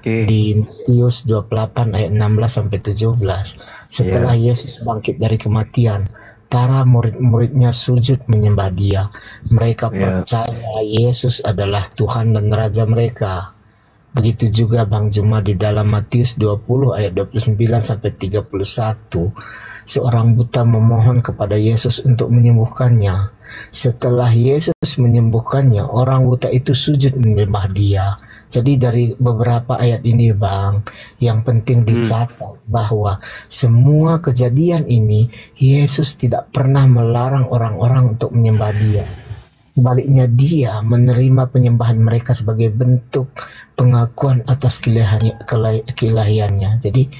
Di Matius 28 ayat 16 sampai 17, setelah Yesus bangkit dari kematian, para murid-muridnya sujud menyembah dia. Mereka percaya Yesus adalah Tuhan dan Raja mereka. Begitu juga Bang Juma di dalam Matius 20 ayat 29 sampai 31, seorang buta memohon kepada Yesus untuk menyembuhkannya. Setelah Yesus menyembuhkannya, orang buta itu sujud menyembah dia. Jadi dari beberapa ayat ini, Bang, yang penting dicatat bahwa semua kejadian ini Yesus tidak pernah melarang orang-orang untuk menyembah dia. Sebaliknya dia menerima penyembahan mereka sebagai bentuk pengakuan atas keilahiannya. Jadi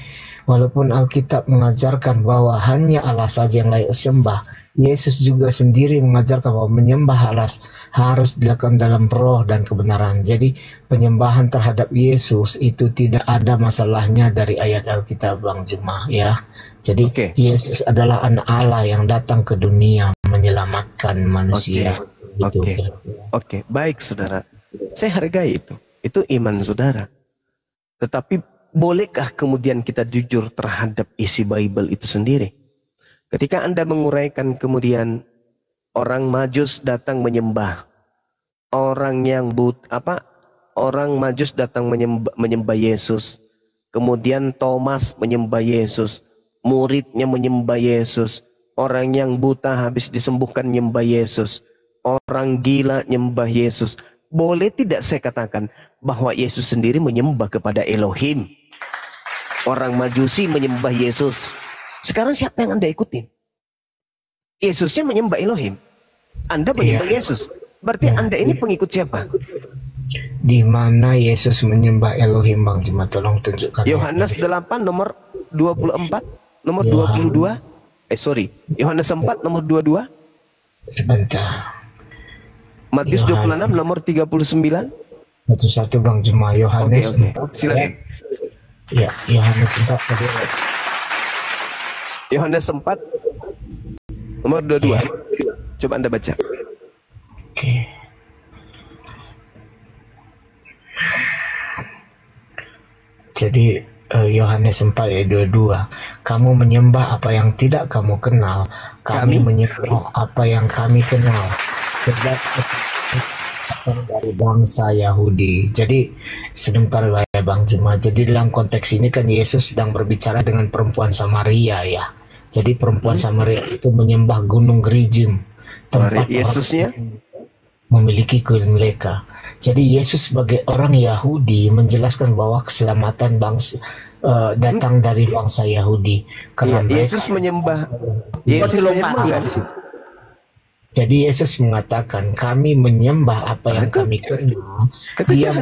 walaupun Alkitab mengajarkan bahwa hanya Allah saja yang layak sembah, Yesus juga sendiri mengajarkan bahwa menyembah Allah harus dilakukan dalam roh dan kebenaran. Jadi penyembahan terhadap Yesus itu tidak ada masalahnya dari ayat Alkitab, Bang Juma, ya. Jadi Yesus adalah anak Allah yang datang ke dunia menyelamatkan manusia. Oke, baik saudara. Saya hargai itu. Itu iman saudara. Tetapi bolehkah kemudian kita jujur terhadap isi Bible itu sendiri? Ketika Anda menguraikan kemudian orang Majus datang menyembah, orang yang orang Majus datang menyembah Yesus. Kemudian Thomas menyembah Yesus. Muridnya menyembah Yesus. Orang yang buta habis disembuhkan menyembah Yesus. Orang gila menyembah Yesus. Boleh tidak saya katakan bahwa Yesus sendiri menyembah kepada Elohim? Orang Majusi menyembah Yesus. Sekarang siapa yang Anda ikutin? Yesusnya menyembah Elohim. Anda menyembah Yesus. Berarti Anda ini pengikut siapa? Di mana Yesus menyembah Elohim, Bang Jemaat? Tolong tunjukkan. Yohanes 8 nomor 24, nomor 22. Yohanes 4 nomor 22. Sebentar. Matius 26 nomor 39. Satu-satu Bang Jemaat. Yohanes. Oke. Silakan. Ya, Yohanes 4 tadi. Yohanes 4 nomor 22. Coba Anda baca. Oke. Jadi Yohanes 4 ayat 22, kamu menyembah apa yang tidak kamu kenal, kami menyembah apa yang kami kenal, sebab dari bangsa Yahudi. Jadi sebentar ya Bang Jemaat. Jadi dalam konteks ini kan Yesus sedang berbicara dengan perempuan Samaria ya. Jadi perempuan Samaria itu menyembah Gunung Gerizim, tempat Yesusnya memiliki kuil mereka. Jadi Yesus sebagai orang Yahudi menjelaskan bahwa keselamatan bangsa datang dari bangsa Yahudi. Karena Yesus menyembah. Yesus menyembah di situ. Jadi Yesus mengatakan kami menyembah apa yang kami kenal. Dia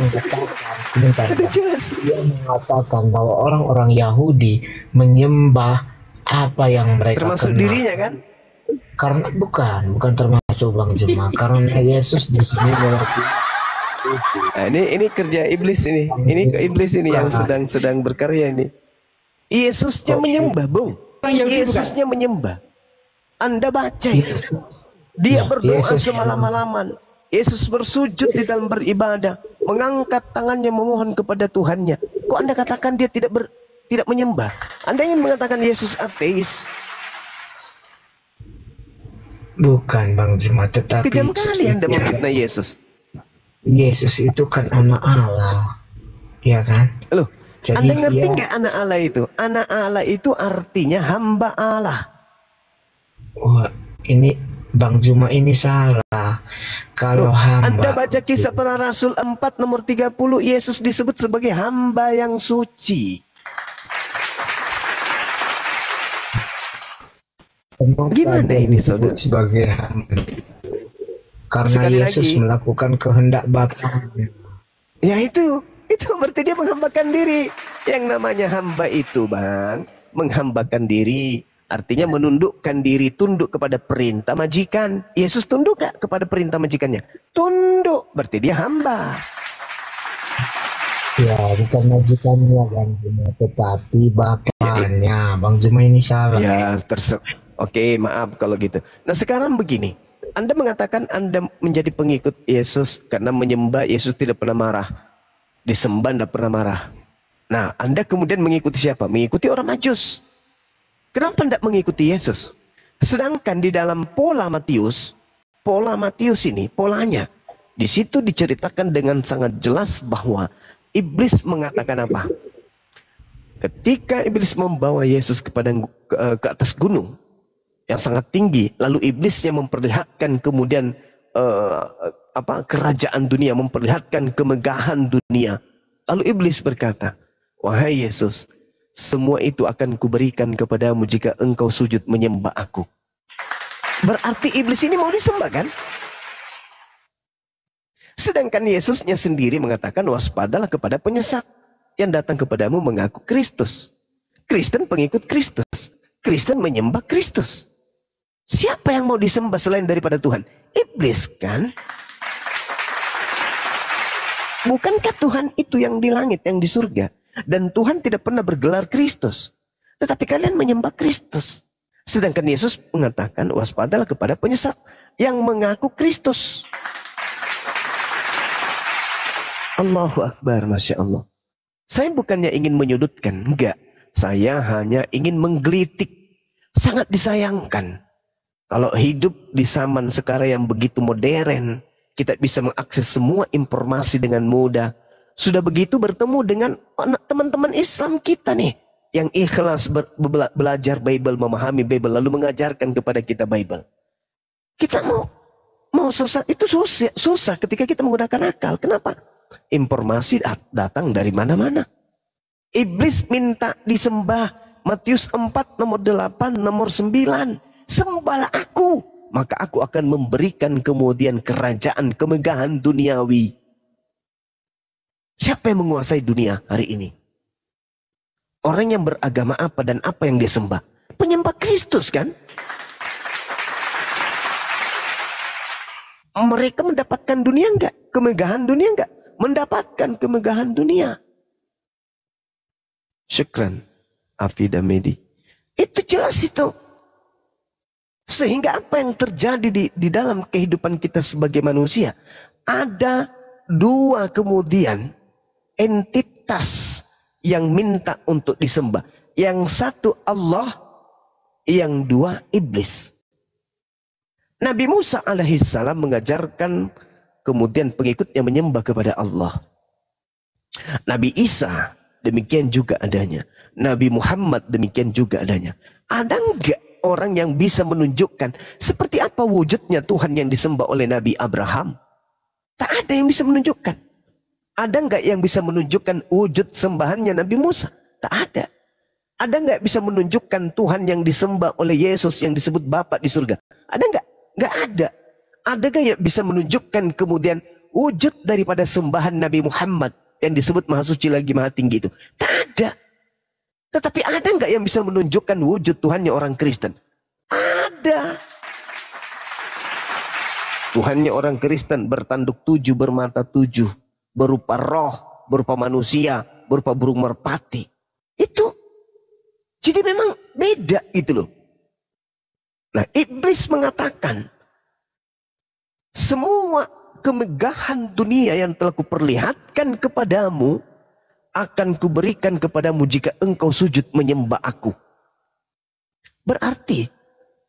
mengatakan bahwa orang-orang Yahudi menyembah apa yang mereka termasuk kenal. Dirinya kan? Karena bukan termasuk Bang Jemaat. Karena Yesus di sini nah, ini kerja iblis ini. Ini iblis ini yang sedang berkarya ini. Yesusnya menyembah, Bung. Yesusnya menyembah. Anda baca itu. Dia berdoa semalam-malaman. Yesus bersujud di dalam beribadah, mengangkat tangannya memohon kepada Tuhannya. Kok Anda katakan dia tidak menyembah? Anda ingin mengatakan Yesus ateis? Bukan Bang Jemaat, tetapi kejam kali Anda memfitnah Yesus. Yesus itu kan anak Allah, ya kan? Loh, jadi Anda ngerti nggak anak Allah itu? Anak Allah itu artinya hamba Allah. Wah, ini Bang Juma ini salah. Kalau hamba, Anda baca Kisah Para Rasul 4 nomor 30, Yesus disebut sebagai hamba yang suci. Gimana ini saudara? Sebagai hamba. Karena Sekali Yesus lagi, melakukan kehendak Bapa. Ya itu berarti dia menghambakan diri. Yang namanya hamba itu, Bang, menghambakan diri. Artinya menundukkan diri, tunduk kepada perintah majikan. Yesus tunduk gak kepada perintah majikannya? Tunduk, berarti dia hamba. Ya, bukan majikannya Bang Juma, tetapi bapaknya. Bang Juma ini salah. Ya, oke, maaf kalau gitu. Nah sekarang begini, Anda mengatakan Anda menjadi pengikut Yesus karena menyembah Yesus tidak pernah marah. Disembah tidak pernah marah. Nah, Anda kemudian mengikuti siapa? Mengikuti orang Majus. Kenapa tidak mengikuti Yesus? Sedangkan di dalam pola Matius ini, polanya, di situ diceritakan dengan sangat jelas bahwa iblis mengatakan apa? Ketika iblis membawa Yesus ke atas gunung yang sangat tinggi, lalu iblisnya memperlihatkan kemudian kerajaan dunia, memperlihatkan kemegahan dunia. Lalu iblis berkata, wahai Yesus, semua itu akan kuberikan kepadamu jika engkau sujud menyembah aku. Berarti iblis ini mau disembah kan? Sedangkan Yesusnya sendiri mengatakan waspadalah kepada penyesat yang datang kepadamu mengaku Kristus. Kristen pengikut Kristus. Kristen menyembah Kristus. Siapa yang mau disembah selain daripada Tuhan? Iblis kan? Bukankah Tuhan itu yang di langit, yang di surga? Dan Tuhan tidak pernah bergelar Kristus. Tetapi kalian menyembah Kristus. Sedangkan Yesus mengatakan waspadalah kepada penyesat yang mengaku Kristus. Allahu Akbar, Masya Allah. Saya bukannya ingin menyudutkan, enggak. Saya hanya ingin menggelitik. Sangat disayangkan kalau hidup di zaman sekarang yang begitu modern, kita bisa mengakses semua informasi dengan mudah. Sudah begitu bertemu dengan teman-teman Islam kita nih. Yang ikhlas belajar Bible, memahami Bible, lalu mengajarkan kepada kita Bible. Kita mau sesat itu susah ketika kita menggunakan akal. Kenapa? Informasi datang dari mana-mana. Iblis minta disembah. Matius 4 nomor 8 nomor 9. Sembahlah aku, maka aku akan memberikan kemudian kerajaan kemegahan duniawi. Siapa yang menguasai dunia hari ini? Orang yang beragama apa dan apa yang dia sembah? Penyembah Kristus kan? Mereka mendapatkan dunia enggak? Kemegahan dunia enggak? Mendapatkan kemegahan dunia. Syukran, Afida Medi. Itu jelas itu. Sehingga apa yang terjadi di dalam kehidupan kita sebagai manusia? Ada dua kemudian entitas yang minta untuk disembah. Yang satu Allah, yang dua iblis. Nabi Musa alaihissalam mengajarkan kemudian pengikutnya menyembah kepada Allah. Nabi Isa demikian juga adanya. Nabi Muhammad demikian juga adanya. Ada enggak orang yang bisa menunjukkan seperti apa wujudnya Tuhan yang disembah oleh Nabi Abraham? Tak ada yang bisa menunjukkan. Ada enggak yang bisa menunjukkan wujud sembahannya Nabi Musa? Tak ada. Ada enggak bisa menunjukkan Tuhan yang disembah oleh Yesus yang disebut Bapa di surga? Ada enggak? Enggak ada. Ada enggak yang bisa menunjukkan kemudian wujud daripada sembahan Nabi Muhammad yang disebut Maha Suci lagi Maha Tinggi itu? Tak ada. Tetapi ada enggak yang bisa menunjukkan wujud Tuhannya orang Kristen? Ada. Tuhannya orang Kristen bertanduk 7, bermata 7, berupa roh, berupa manusia, berupa burung merpati. Itu. Jadi memang beda itu loh. Nah, iblis mengatakan semua kemegahan dunia yang telah kuperlihatkan kepadamu akan kuberikan kepadamu jika engkau sujud menyembah aku. Berarti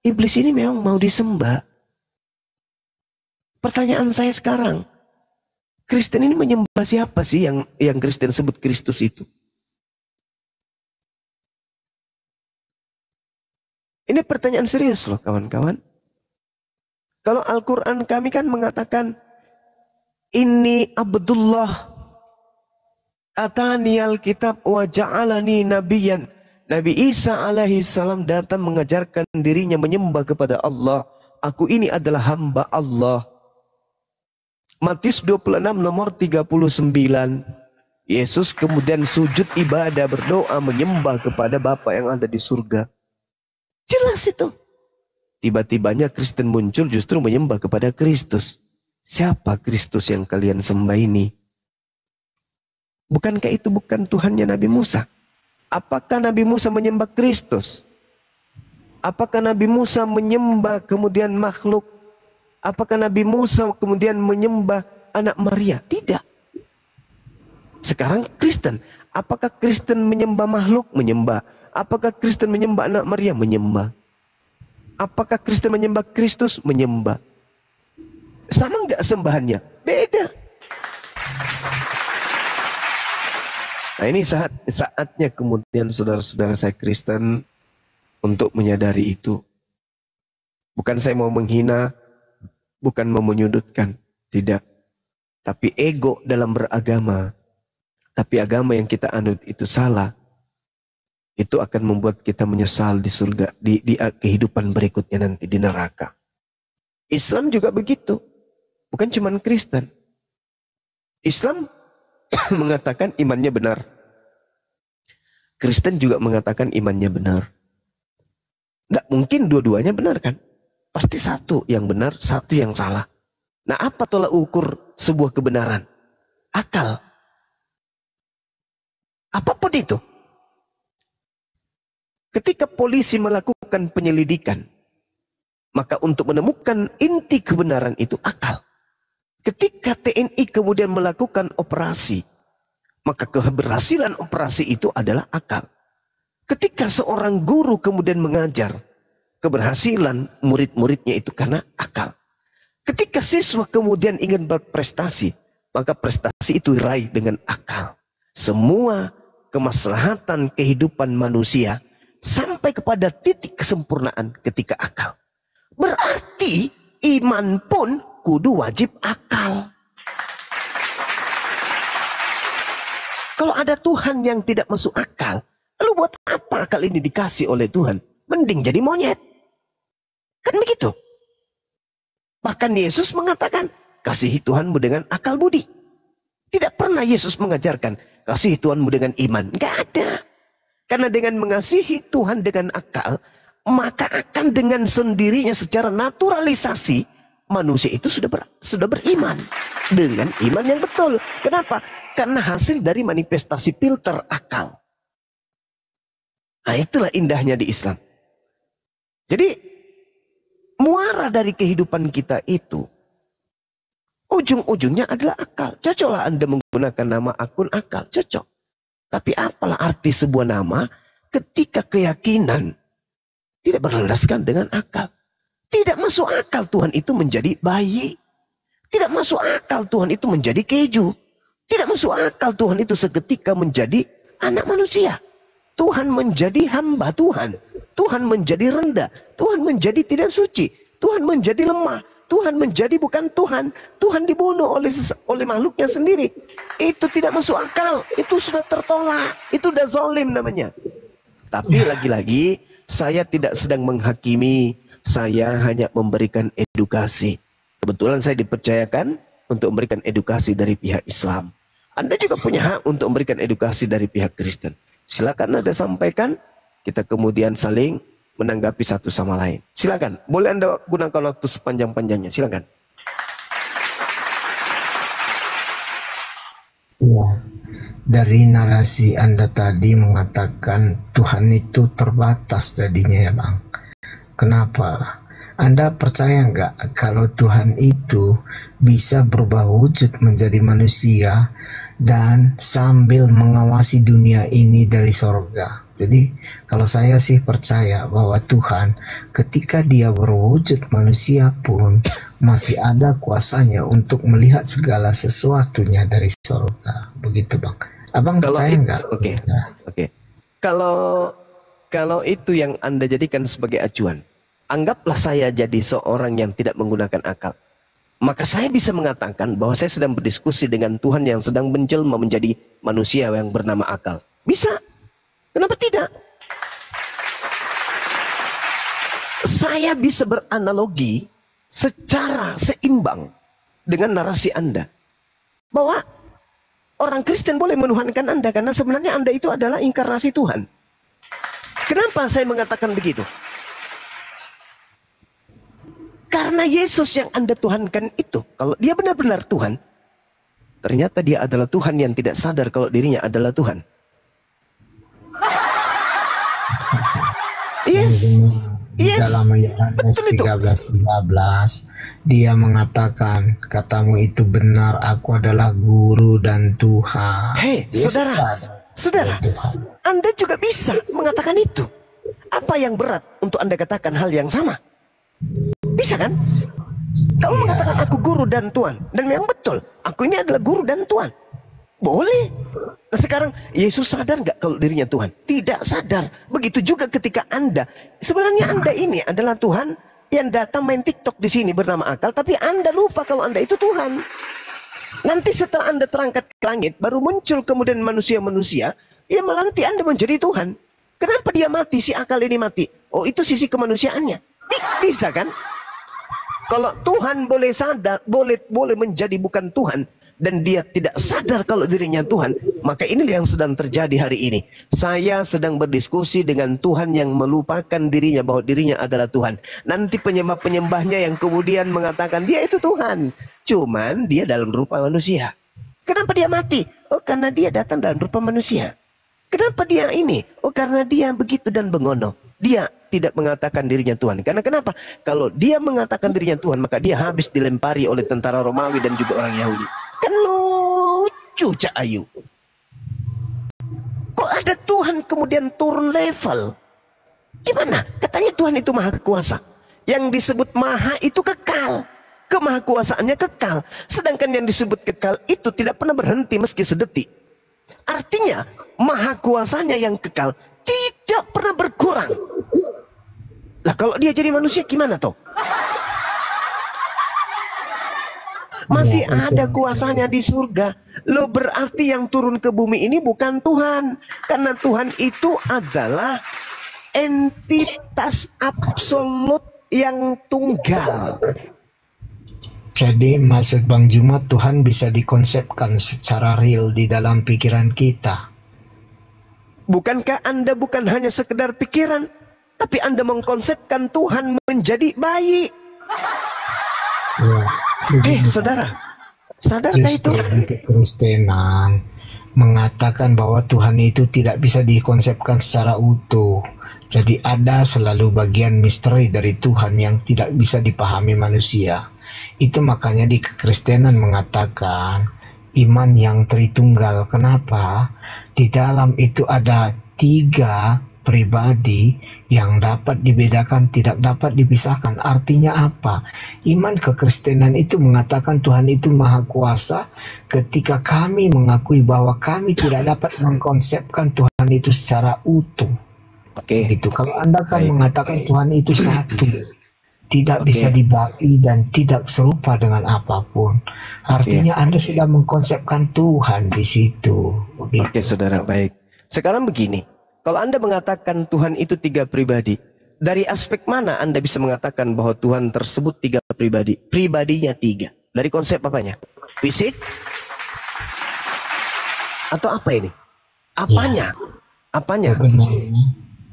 iblis ini memang mau disembah. Pertanyaan saya sekarang, Kristen ini menyembah siapa sih yang Kristen sebut Kristus itu? Ini pertanyaan serius loh kawan-kawan. Kalau Al-Quran kami kan mengatakan ini Abdullah atani al-kitab wa ja'alani nabiyan. Nabi Isa alaihi salam datang mengajarkan dirinya menyembah kepada Allah. Aku ini adalah hamba Allah. Matius 26 nomor 39. Yesus kemudian sujud ibadah, berdoa, menyembah kepada Bapa yang ada di surga. Jelas itu. Tiba-tibanya Kristen muncul justru menyembah kepada Kristus. Siapa Kristus yang kalian sembah ini? Bukankah itu bukan Tuhannya Nabi Musa? Apakah Nabi Musa menyembah Kristus? Apakah Nabi Musa menyembah kemudian makhluk? Apakah Nabi Musa kemudian menyembah anak Maria? Tidak. Sekarang Kristen. Apakah Kristen menyembah makhluk? Menyembah. Apakah Kristen menyembah anak Maria? Menyembah. Apakah Kristen menyembah Kristus? Menyembah. Sama enggak sembahannya? Beda. Nah ini saatnya kemudian saudara-saudara saya Kristen untuk menyadari itu. Bukan saya mau menghina, bukan mau menyudutkan, tidak. Tapi ego dalam beragama, tapi agama yang kita anut itu salah, itu akan membuat kita menyesal di surga, di kehidupan berikutnya nanti di neraka. Islam juga begitu, bukan cuma Kristen. Islam mengatakan imannya benar. Kristen juga mengatakan imannya benar. Tidak mungkin dua-duanya benar kan? Pasti satu yang benar, satu yang salah. Nah apa tolak ukur sebuah kebenaran? Akal. Apapun itu. Ketika polisi melakukan penyelidikan, maka untuk menemukan inti kebenaran itu akal. Ketika TNI kemudian melakukan operasi, maka keberhasilan operasi itu adalah akal. Ketika seorang guru kemudian mengajar, keberhasilan murid-muridnya itu karena akal. Ketika siswa kemudian ingin berprestasi, maka prestasi itu raih dengan akal. Semua kemaslahatan kehidupan manusia sampai kepada titik kesempurnaan ketika akal. Berarti iman pun kudu wajib akal. Kalau ada Tuhan yang tidak masuk akal, lalu buat apa akal ini dikasih oleh Tuhan? Mending jadi monyet. Kan begitu. Bahkan Yesus mengatakan, kasihi Tuhanmu dengan akal budi. Tidak pernah Yesus mengajarkan, kasihi Tuhanmu dengan iman. Nggak ada. Karena dengan mengasihi Tuhan dengan akal, maka akan dengan sendirinya secara naturalisasi, manusia itu sudah beriman. Dengan iman yang betul. Kenapa? Karena hasil dari manifestasi filter akal. Nah, itulah indahnya di Islam. Jadi, muara dari kehidupan kita itu, ujung-ujungnya adalah akal. Cocoklah Anda menggunakan nama akun akal. Cocok. Tapi apalah arti sebuah nama ketika keyakinan tidak berlandaskan dengan akal. Tidak masuk akal Tuhan itu menjadi bayi. Tidak masuk akal Tuhan itu menjadi keju. Tidak masuk akal Tuhan itu seketika menjadi anak manusia. Tuhan menjadi hamba Tuhan. Tuhan menjadi rendah. Tuhan menjadi tidak suci. Tuhan menjadi lemah. Tuhan menjadi bukan Tuhan. Tuhan dibunuh oleh makhluknya sendiri. Itu tidak masuk akal. Itu sudah tertolak. Itu sudah zalim namanya. Tapi lagi-lagi saya tidak sedang menghakimi. Saya hanya memberikan edukasi. Kebetulan saya dipercayakan untuk memberikan edukasi dari pihak Islam. Anda juga punya hak untuk memberikan edukasi dari pihak Kristen. Silakan Anda sampaikan, kita kemudian saling menanggapi satu sama lain. Silakan, boleh Anda gunakan waktu sepanjang-panjangnya. Silakan. Ya, dari narasi Anda tadi mengatakan Tuhan itu terbatas jadinya ya Bang. Kenapa? Anda percaya nggak kalau Tuhan itu bisa berubah wujud menjadi manusia dan sambil mengawasi dunia ini dari sorga? Jadi kalau saya sih percaya bahwa Tuhan ketika dia berwujud manusia pun masih ada kuasanya untuk melihat segala sesuatunya dari sorga. Begitu Bang. Abang percaya nggak? Oke. Kalau itu yang Anda jadikan sebagai acuan, anggaplah saya jadi seorang yang tidak menggunakan akal. Maka saya bisa mengatakan bahwa saya sedang berdiskusi dengan Tuhan yang sedang menjelma menjadi manusia yang bernama akal. Bisa. Kenapa tidak? Saya bisa beranalogi secara seimbang dengan narasi Anda. Bahwa orang Kristen boleh menuhankan Anda karena sebenarnya Anda itu adalah inkarnasi Tuhan. Kenapa saya mengatakan begitu? Karena Yesus yang Anda tuhankan itu, kalau dia benar-benar Tuhan, ternyata dia adalah Tuhan yang tidak sadar kalau dirinya adalah Tuhan. Yes. Dalam Yohanes 13:13 dia mengatakan, katamu itu benar, aku adalah guru dan Tuhan. Hei, saudara, Anda juga bisa mengatakan itu. Apa yang berat untuk Anda katakan hal yang sama? Bisa kan? Kamu mengatakan aku guru dan Tuhan. Dan memang betul, aku ini adalah guru dan Tuhan. Boleh. Nah sekarang, Yesus sadar nggak kalau dirinya Tuhan? Tidak sadar. Begitu juga ketika Anda, sebenarnya Anda ini adalah Tuhan yang datang main TikTok di sini bernama akal, tapi Anda lupa kalau Anda itu Tuhan. Nanti setelah Anda terangkat ke langit, baru muncul kemudian manusia-manusia, ya nanti Anda menjadi Tuhan. Kenapa dia mati, si akal ini mati? Oh itu sisi kemanusiaannya. Bisa kan? Kalau Tuhan boleh sadar, boleh menjadi bukan Tuhan, dan dia tidak sadar kalau dirinya Tuhan, maka inilah yang sedang terjadi hari ini. Saya sedang berdiskusi dengan Tuhan yang melupakan dirinya bahwa dirinya adalah Tuhan. Nanti penyembah-penyembahnya yang kemudian mengatakan dia itu Tuhan, cuman dia dalam rupa manusia. Kenapa dia mati? Oh karena dia datang dalam rupa manusia. Kenapa dia ini? Oh karena dia begitu dan bengono. Dia tidak mengatakan dirinya Tuhan. Karena kenapa? Kalau dia mengatakan dirinya Tuhan, maka dia habis dilempari oleh tentara Romawi dan juga orang Yahudi. Kan lucu Cak Ayu. Kok ada Tuhan kemudian turun level? Gimana? Katanya Tuhan itu maha kuasa. Yang disebut maha itu kekal. Kemahakuasaannya kekal. Sedangkan yang disebut kekal itu tidak pernah berhenti meski sedetik. Artinya maha kuasanya yang kekal tidak pernah berkurang. Lah kalau dia jadi manusia gimana toh? Masih ada kuasanya di surga. Loh, berarti yang turun ke bumi ini bukan Tuhan. Karena Tuhan itu adalah entitas absolut yang tunggal. Jadi maksud Bang Juma, Tuhan bisa dikonsepkan secara real di dalam pikiran kita. Bukankah Anda bukan hanya sekedar pikiran, tapi Anda mengkonsepkan Tuhan menjadi bayi? Ya, saudara, sadarkah itu? Kekristenan mengatakan bahwa Tuhan itu tidak bisa dikonsepkan secara utuh. Jadi ada selalu bagian misteri dari Tuhan yang tidak bisa dipahami manusia. Itu makanya di kekristenan mengatakan iman yang Tritunggal. Kenapa? Di dalam itu ada 3 pribadi yang dapat dibedakan, tidak dapat dipisahkan. Artinya apa? Iman kekristenan itu mengatakan Tuhan itu maha kuasa ketika kami mengakui bahwa kami tidak dapat mengkonsepkan Tuhan itu secara utuh. Oke. Gitu. Kalau Anda kan mengatakan Tuhan itu satu, tidak bisa dibagi dan tidak serupa dengan apapun. Artinya Anda sudah mengkonsepkan Tuhan di situ. Begitu. Oke, saudara, baik. Sekarang begini. Kalau Anda mengatakan Tuhan itu 3 pribadi, dari aspek mana Anda bisa mengatakan bahwa Tuhan tersebut 3 pribadi? Pribadinya 3. Dari konsep apanya? Fisik? Atau apa ini? Apanya? Apanya?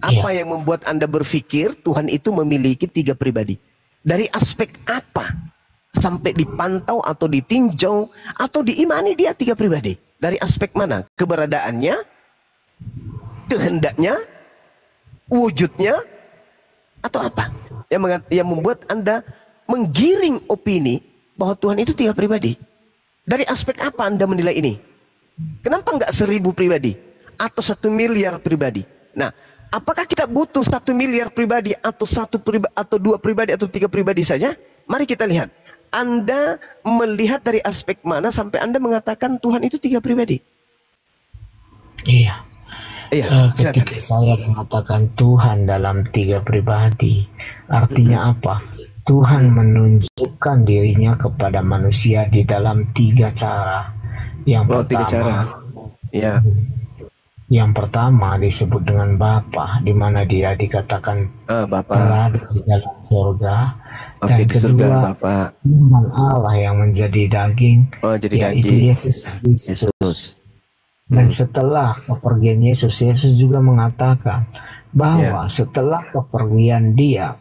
Apa yang membuat Anda berpikir Tuhan itu memiliki 3 pribadi? Dari aspek apa? Sampai dipantau atau ditinjau atau diimani dia 3 pribadi? Dari aspek mana? Keberadaannya? Kehendaknya, wujudnya, atau apa yang membuat Anda menggiring opini bahwa Tuhan itu 3 pribadi? Dari aspek apa Anda menilai ini? Kenapa nggak 1000 pribadi atau 1 miliar pribadi? Nah, apakah kita butuh 1 miliar pribadi atau 2 pribadi atau 3 pribadi saja? Mari kita lihat. Anda melihat dari aspek mana sampai Anda mengatakan Tuhan itu 3 pribadi? Iya. Ketika saya mengatakan Tuhan dalam 3 pribadi, artinya apa? Tuhan menunjukkan dirinya kepada manusia di dalam 3 cara. Yang pertama, yang pertama disebut dengan Bapa, di mana dia dikatakan berada di dalam surga. Dan kedua, Firman Allah yang menjadi daging, yaitu Yesus Kristus. Dan setelah kepergian Yesus, Yesus juga mengatakan bahwa setelah kepergian dia,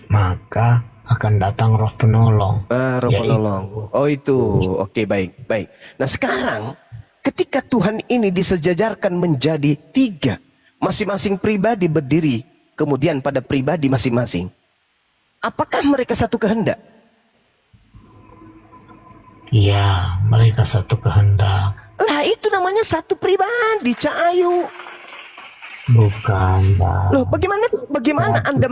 maka akan datang roh penolong. Roh penolong. Oh itu, oke, baik. Nah sekarang, ketika Tuhan ini disejajarkan menjadi 3, masing-masing pribadi berdiri kemudian pada pribadi masing-masing. Apakah mereka satu kehendak? Iya, mereka satu kehendak. Lah itu namanya satu pribadi, Cak Ayu. Bukan. Loh, bagaimana Anda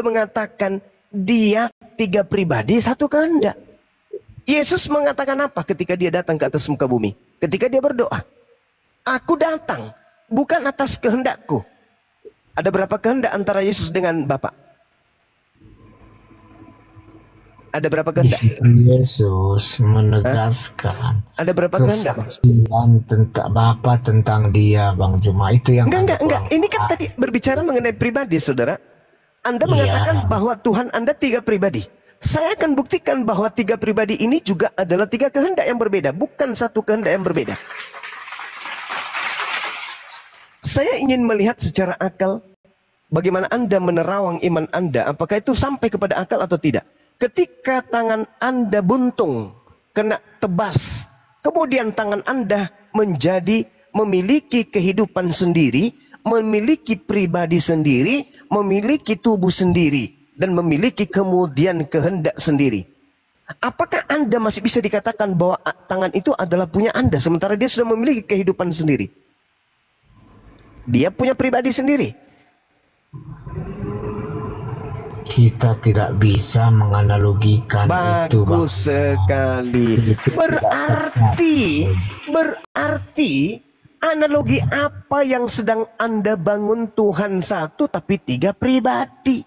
mengatakan dia 3 pribadi satu kehendak? Yesus mengatakan apa ketika dia datang ke atas muka bumi? Ketika dia berdoa, aku datang bukan atas kehendakku. Ada berapa kehendak antara Yesus dengan Bapa? Ada berapa kehendak? Yesus menegaskan ada berapa kehendak? Kesaksian tentang Bapa tentang dia, Bang Juma, itu yang enggak. Ini kan tadi berbicara mengenai pribadi, saudara. Anda mengatakan bahwa Tuhan Anda 3 pribadi. Saya akan buktikan bahwa 3 pribadi ini juga adalah 3 kehendak yang berbeda, bukan satu kehendak yang berbeda. Saya ingin melihat secara akal bagaimana Anda menerawang iman Anda, apakah itu sampai kepada akal atau tidak. Ketika tangan Anda buntung, kena tebas, kemudian tangan Anda menjadi memiliki kehidupan sendiri, memiliki pribadi sendiri, memiliki tubuh sendiri, dan memiliki kemudian kehendak sendiri. Apakah Anda masih bisa dikatakan bahwa tangan itu adalah punya Anda, sementara dia sudah memiliki kehidupan sendiri? Dia punya pribadi sendiri. kita tidak bisa menganalogikan itu, Bang. Bagus sekali. Berarti analogi apa yang sedang Anda bangun? Tuhan satu tapi 3 pribadi.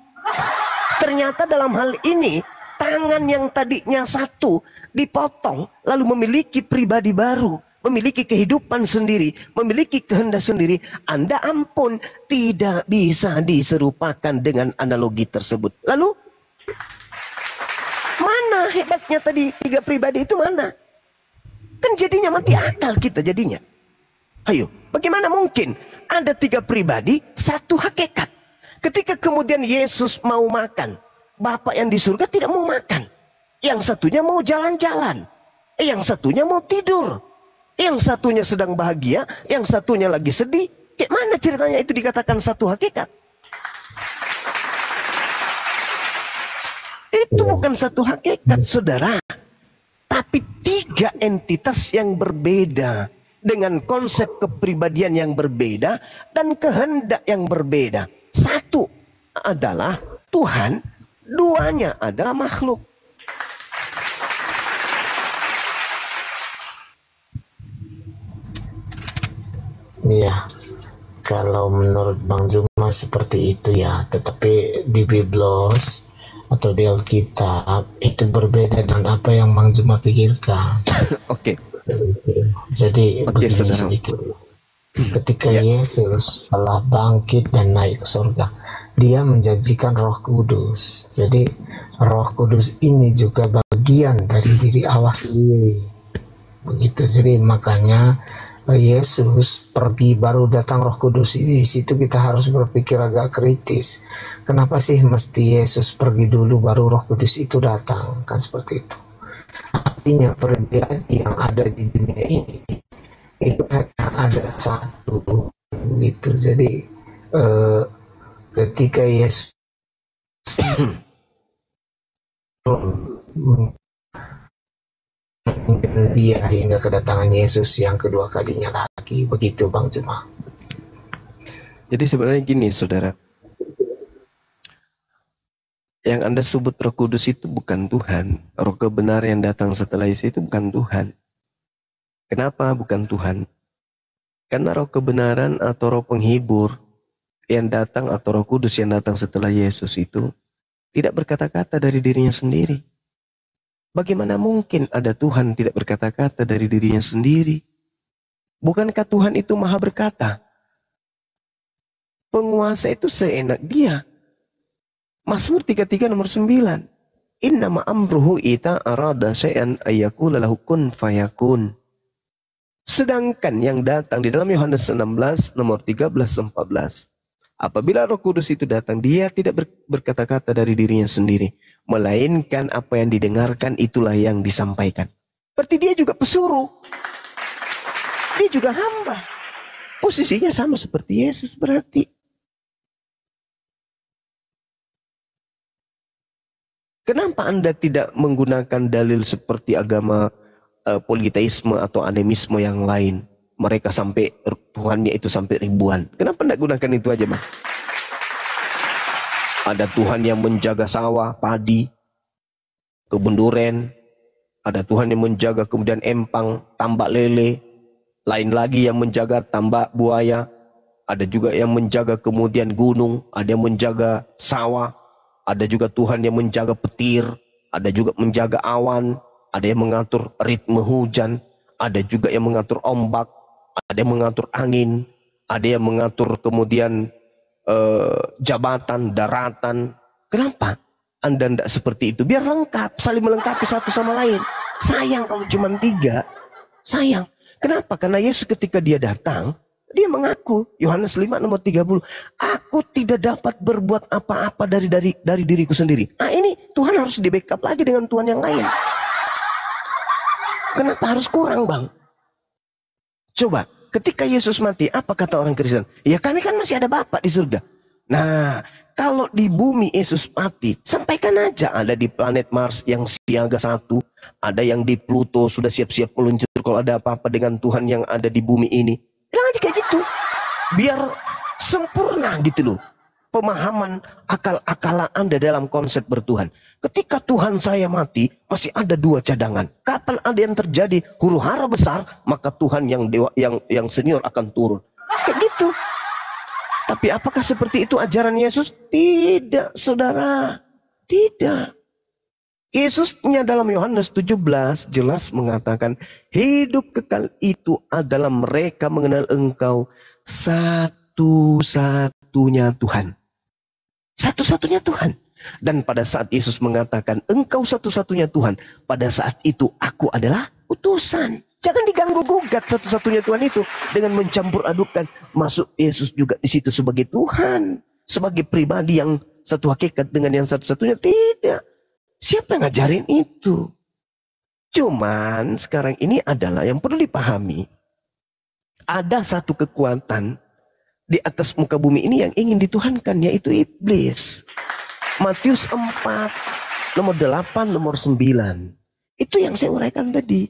Ternyata dalam hal ini tangan yang tadinya satu dipotong lalu memiliki pribadi baru, memiliki kehidupan sendiri, memiliki kehendak sendiri. Anda ampun, tidak bisa diserupakan dengan analogi tersebut. Lalu mana hebatnya tadi 3 pribadi itu mana? Kan jadinya mati akal kita jadinya. Ayo, bagaimana mungkin ada 3 pribadi, 1 hakikat? Ketika kemudian Yesus mau makan, Bapa yang di surga tidak mau makan. Yang satunya mau jalan-jalan. Yang satunya mau tidur. Yang satunya sedang bahagia, yang satunya lagi sedih. Kayak mana ceritanya itu dikatakan 1 hakikat? Itu bukan 1 hakikat, saudara. Tapi 3 entitas yang berbeda. Dengan konsep kepribadian yang berbeda dan kehendak yang berbeda. 1 adalah Tuhan, 2-nya adalah makhluk. Iya, kalau menurut Bang Zuma seperti itu ya. Tetapi di Biblos atau di Alkitab itu berbeda dengan apa yang Bang Zuma pikirkan. Oke. Jadi begini sedikit. Ketika Yesus telah bangkit dan naik ke surga, dia menjanjikan Roh Kudus. Jadi Roh Kudus ini juga bagian dari diri Allah sendiri. Begitu. Jadi makanya Yesus pergi baru datang Roh Kudus. Di situ kita harus berpikir agak kritis. Kenapa sih mesti Yesus pergi dulu baru Roh Kudus itu datang? Kan seperti itu. Artinya perbedaan yang ada di dunia ini itu hanya ada satu gitu. Jadi ketika Yesus dia hingga kedatangan Yesus yang kedua kalinya lagi, begitu Bang Zuma. Jadi sebenarnya gini saudara, yang Anda sebut Roh Kudus itu bukan Tuhan. Roh kebenaran yang datang setelah Yesus itu bukan Tuhan. Kenapa bukan Tuhan? Karena roh kebenaran atau roh penghibur yang datang atau Roh Kudus yang datang setelah Yesus itu tidak berkata-kata dari dirinya sendiri. Bagaimana mungkin ada Tuhan tidak berkata-kata dari dirinya sendiri? Bukankah Tuhan itu maha berkata? Penguasa itu seenak dia. Mazmur 33 nomor 9. Innama amruhu ita arada syai'an ayyakula lahu kun fayakun. Sedangkan yang datang di dalam Yohanes 16 nomor 13-14. Apabila Roh Kudus itu datang, dia tidak berkata-kata dari dirinya sendiri. Melainkan apa yang didengarkan itulah yang disampaikan. Berarti dia juga pesuruh. Dia juga hamba. Posisinya sama seperti Yesus berarti. Kenapa Anda tidak menggunakan dalil seperti agama politeisme atau animisme yang lain? Mereka sampai Tuhannya itu sampai ribuan. Kenapa tidak gunakan itu aja, Bang? Ada Tuhan yang menjaga sawah, padi, kebun duren. Ada Tuhan yang menjaga kemudian empang, tambak lele. Lain lagi yang menjaga tambak buaya. Ada juga yang menjaga kemudian gunung. Ada yang menjaga sawah. Ada juga Tuhan yang menjaga petir. Ada juga menjaga awan. Ada yang mengatur ritme hujan. Ada juga yang mengatur ombak. Ada yang mengatur angin. Ada yang mengatur kemudian jabatan, daratan. Kenapa Anda tidak seperti itu? Biar lengkap, saling melengkapi satu sama lain. Sayang kalau cuma 3. Sayang. Kenapa? Karena Yesus ketika dia datang, dia mengaku, Yohanes 5 nomor 30, aku tidak dapat berbuat apa-apa dari diriku sendiri. Nah ini Tuhan harus di-backup lagi dengan Tuhan yang lain. Kenapa harus kurang, Bang? Coba, ketika Yesus mati, apa kata orang Kristen? Ya kami kan masih ada Bapa di surga. Nah, kalau di bumi Yesus mati, sampaikan aja ada di planet Mars yang siaga 1, ada yang di Pluto sudah siap-siap meluncur kalau ada apa-apa dengan Tuhan yang ada di bumi ini. Bilang aja kayak gitu. Biar sempurna gitu loh. pemahaman akal-akalan Anda dalam konsep bertuhan. Ketika Tuhan saya mati, masih ada dua cadangan. Kapan ada yang terjadi huru hara besar, maka Tuhan yang senior akan turun. Kayak gitu. Tapi apakah seperti itu ajaran Yesus? Tidak, saudara. Tidak. Yesusnya dalam Yohanes 17 jelas mengatakan, hidup kekal itu adalah mereka mengenal Engkau satu-satunya Tuhan. Satu-satunya Tuhan. Dan pada saat Yesus mengatakan, Engkau satu-satunya Tuhan, pada saat itu aku adalah utusan. Jangan diganggu gugat satu-satunya Tuhan itu dengan mencampur adukkan. Masuk Yesus juga di situ sebagai Tuhan, sebagai pribadi yang satu hakikat dengan yang satu-satunya. Tidak. Siapa yang ngajarin itu? Cuman sekarang ini adalah yang perlu dipahami. Ada satu kekuatan di atas muka bumi ini yang ingin dituhankan, yaitu iblis. Matius 4, nomor 8, nomor 9. Itu yang saya uraikan tadi.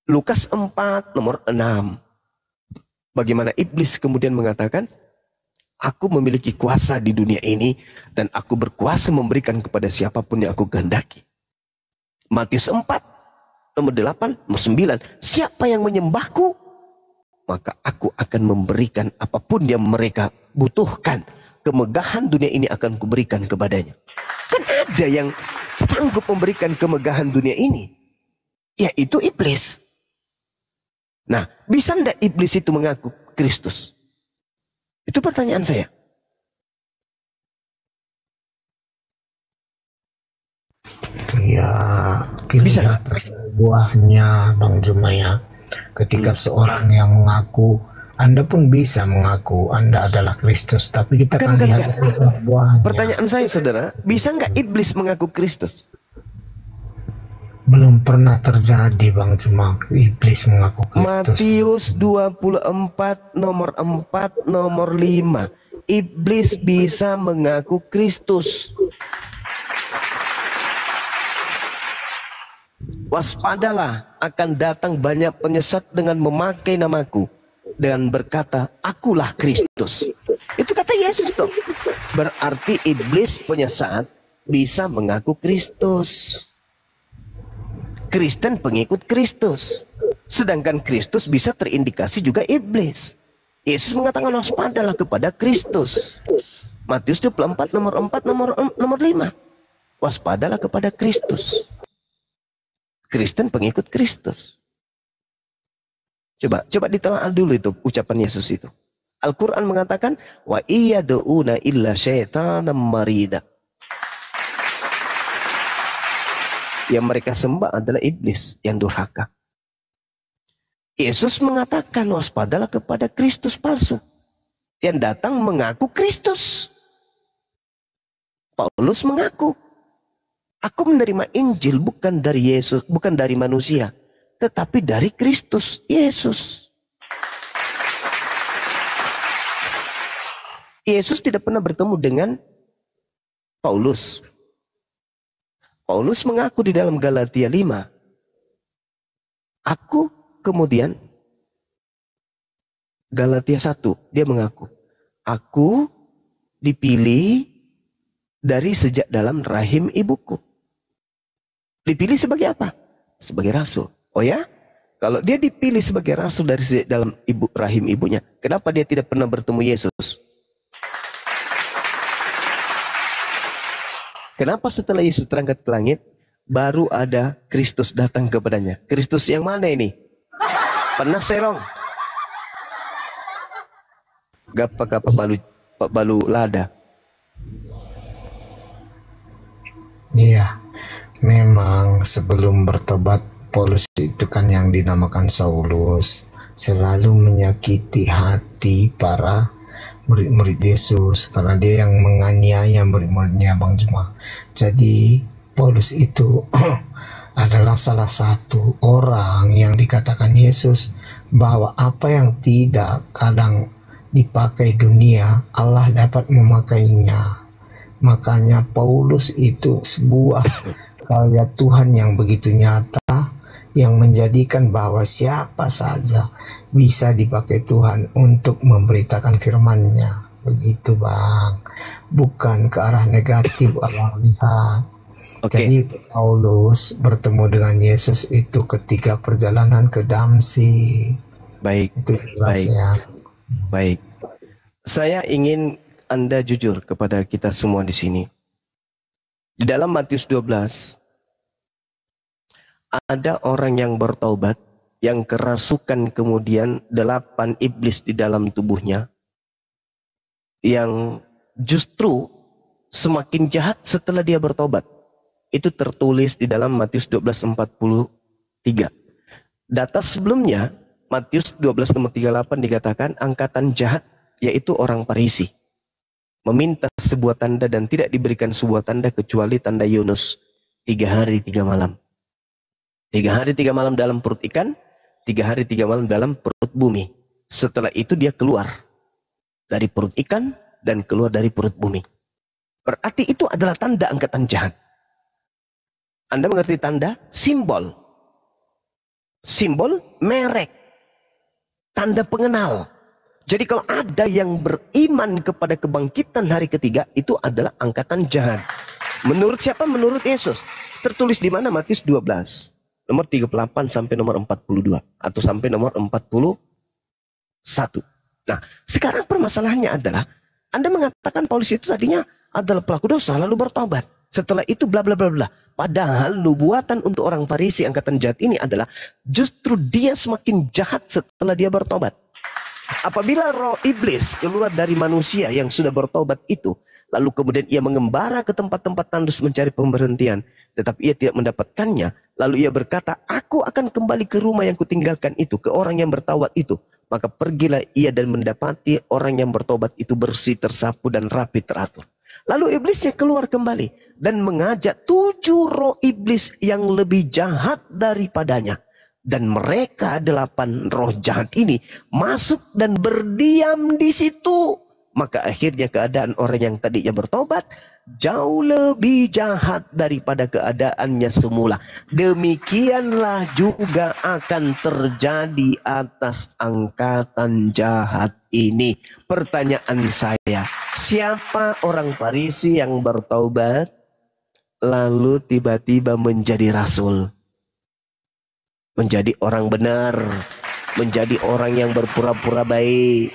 Lukas 4, nomor 6. Bagaimana iblis kemudian mengatakan, aku memiliki kuasa di dunia ini dan aku berkuasa memberikan kepada siapapun yang aku kehendaki. Matius 4, nomor 8, nomor 9. Siapa yang menyembahku, maka aku akan memberikan apapun yang mereka butuhkan. Kemegahan dunia ini akan kuberikan kepadanya. Kan ada yang sanggup memberikan kemegahan dunia ini, yaitu iblis. Nah, bisa ndak iblis itu mengaku Kristus? Itu pertanyaan saya. Ya, bisa buahnya Bang Jumaya. Ketika seorang yang mengaku, Anda pun bisa mengaku Anda adalah Kristus, tapi kita kan lihat buahnya. Pertanyaan saya, saudara, bisa nggak iblis mengaku Kristus? Belum pernah terjadi, Bang, cuma iblis mengaku Kristus. Matius 24, nomor 4, nomor 5. Iblis bisa mengaku Kristus. Waspadalah, akan datang banyak penyesat dengan memakai namaku dan berkata, akulah Kristus. Itu kata Yesus tuh. Berarti iblis penyesat bisa mengaku Kristus. Kristen pengikut Kristus. Sedangkan Kristus bisa terindikasi juga iblis. Yesus mengatakan waspadalah kepada Kristus. Matius 24, nomor 4, nomor 5. Waspadalah kepada Kristus. Kristen pengikut Kristus. Coba ditelaah dulu itu ucapan Yesus itu. Al-Quran mengatakan, wa iyyadu'una illa syaitanam marida. Yang mereka sembah adalah iblis yang durhaka. Yesus mengatakan waspadalah kepada Kristus palsu yang datang mengaku Kristus. Paulus mengaku, aku menerima Injil bukan dari Yesus, bukan dari manusia, tetapi dari Kristus Yesus. Yesus tidak pernah bertemu dengan Paulus. Paulus mengaku di dalam Galatia 5. Aku kemudian, Galatia 1, dia mengaku, aku dipilih dari sejak dalam rahim ibuku. Dipilih sebagai apa? Sebagai rasul. Oh ya? Kalau dia dipilih sebagai rasul dari sejak dalam rahim ibunya, kenapa dia tidak pernah bertemu Yesus? Kenapa setelah Yesus terangkat ke langit, baru ada Kristus datang kepadanya? Kristus yang mana ini? Pernah serong? Gapa balu lada? Iya, memang sebelum bertobat, Paulus itu kan yang dinamakan Saulus, selalu menyakiti hati para murid-murid Yesus karena dia yang menganiaya murid-muridnya, Bang Juma. Jadi Paulus itu adalah salah satu orang yang dikatakan Yesus bahwa apa yang tidak kadang dipakai dunia, Allah dapat memakainya. Makanya Paulus itu sebuah karya Tuhan yang begitu nyata, yang menjadikan bahwa siapa saja bisa dipakai Tuhan untuk memberitakan firman-Nya. begitu Bang, bukan ke arah negatif Abang lihat. Jadi Paulus bertemu dengan Yesus itu ketika perjalanan ke Damsyik. Baik, itu jelasnya. Baik. Saya ingin Anda jujur kepada kita semua di sini. Di dalam Matius 12 ada orang yang bertaubat yang kerasukan kemudian 8 iblis di dalam tubuhnya yang justru semakin jahat setelah dia bertobat. Itu tertulis di dalam Matius 12:43. Data sebelumnya Matius 12:38 dikatakan angkatan jahat yaitu orang Farisi meminta sebuah tanda dan tidak diberikan sebuah tanda kecuali tanda Yunus 3 hari 3 malam. 3 hari 3 malam dalam perut ikan, 3 hari 3 malam dalam perut bumi. Setelah itu dia keluar dari perut ikan dan keluar dari perut bumi. Berarti itu adalah tanda angkatan jahat. Anda mengerti tanda? Simbol. Simbol merek. Tanda pengenal. Jadi kalau ada yang beriman kepada kebangkitan hari ketiga, itu adalah angkatan jahat. Menurut siapa? Menurut Yesus. Tertulis di mana? Matius 12. Nomor 38 sampai nomor 42. Atau sampai nomor 41. Nah, sekarang permasalahannya adalah, Anda mengatakan Paulus itu tadinya adalah pelaku dosa, lalu bertobat. Setelah itu bla bla bla bla. Padahal nubuatan untuk orang Farisi angkatan jahat ini adalah justru dia semakin jahat setelah dia bertobat. Apabila roh iblis keluar dari manusia yang sudah bertobat itu, lalu kemudian ia mengembara ke tempat-tempat tandus mencari pemberhentian, tetapi ia tidak mendapatkannya, lalu ia berkata, aku akan kembali ke rumah yang kutinggalkan itu, ke orang yang bertaubat itu. Maka pergilah ia dan mendapati orang yang bertobat itu bersih, tersapu dan rapi teratur. Lalu iblisnya keluar kembali dan mengajak 7 roh iblis yang lebih jahat daripadanya. Dan mereka 8 roh jahat ini masuk dan berdiam di situ. Maka akhirnya keadaan orang yang tadinya bertobat jauh lebih jahat daripada keadaannya semula. Demikianlah juga akan terjadi atas angkatan jahat ini. Pertanyaan saya, siapa orang Farisi yang bertobat lalu tiba-tiba menjadi rasul? Menjadi orang benar, menjadi orang yang berpura-pura baik,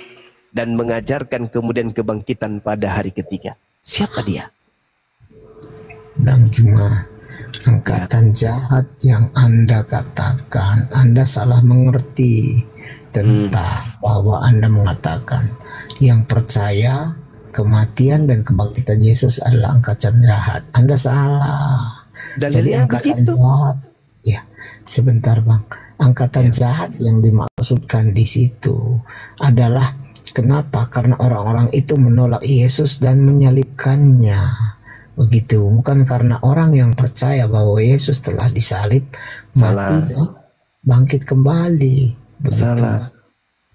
dan mengajarkan kemudian kebangkitan pada hari ketiga. Siapa dia? Dan cuma angkatan jahat yang Anda katakan, Anda salah mengerti tentang bahwa Anda mengatakan yang percaya kematian dan kebangkitan Yesus adalah angkatan jahat. Anda salah. Jadi angkatan jahat, ya sebentar Bang, angkatan jahat yang dimaksudkan di situ adalah kenapa? Karena orang-orang itu menolak Yesus dan menyalibkannya. Begitu, bukan karena orang yang percaya bahwa Yesus telah disalib, mati dan bangkit kembali. Begitu. Salah.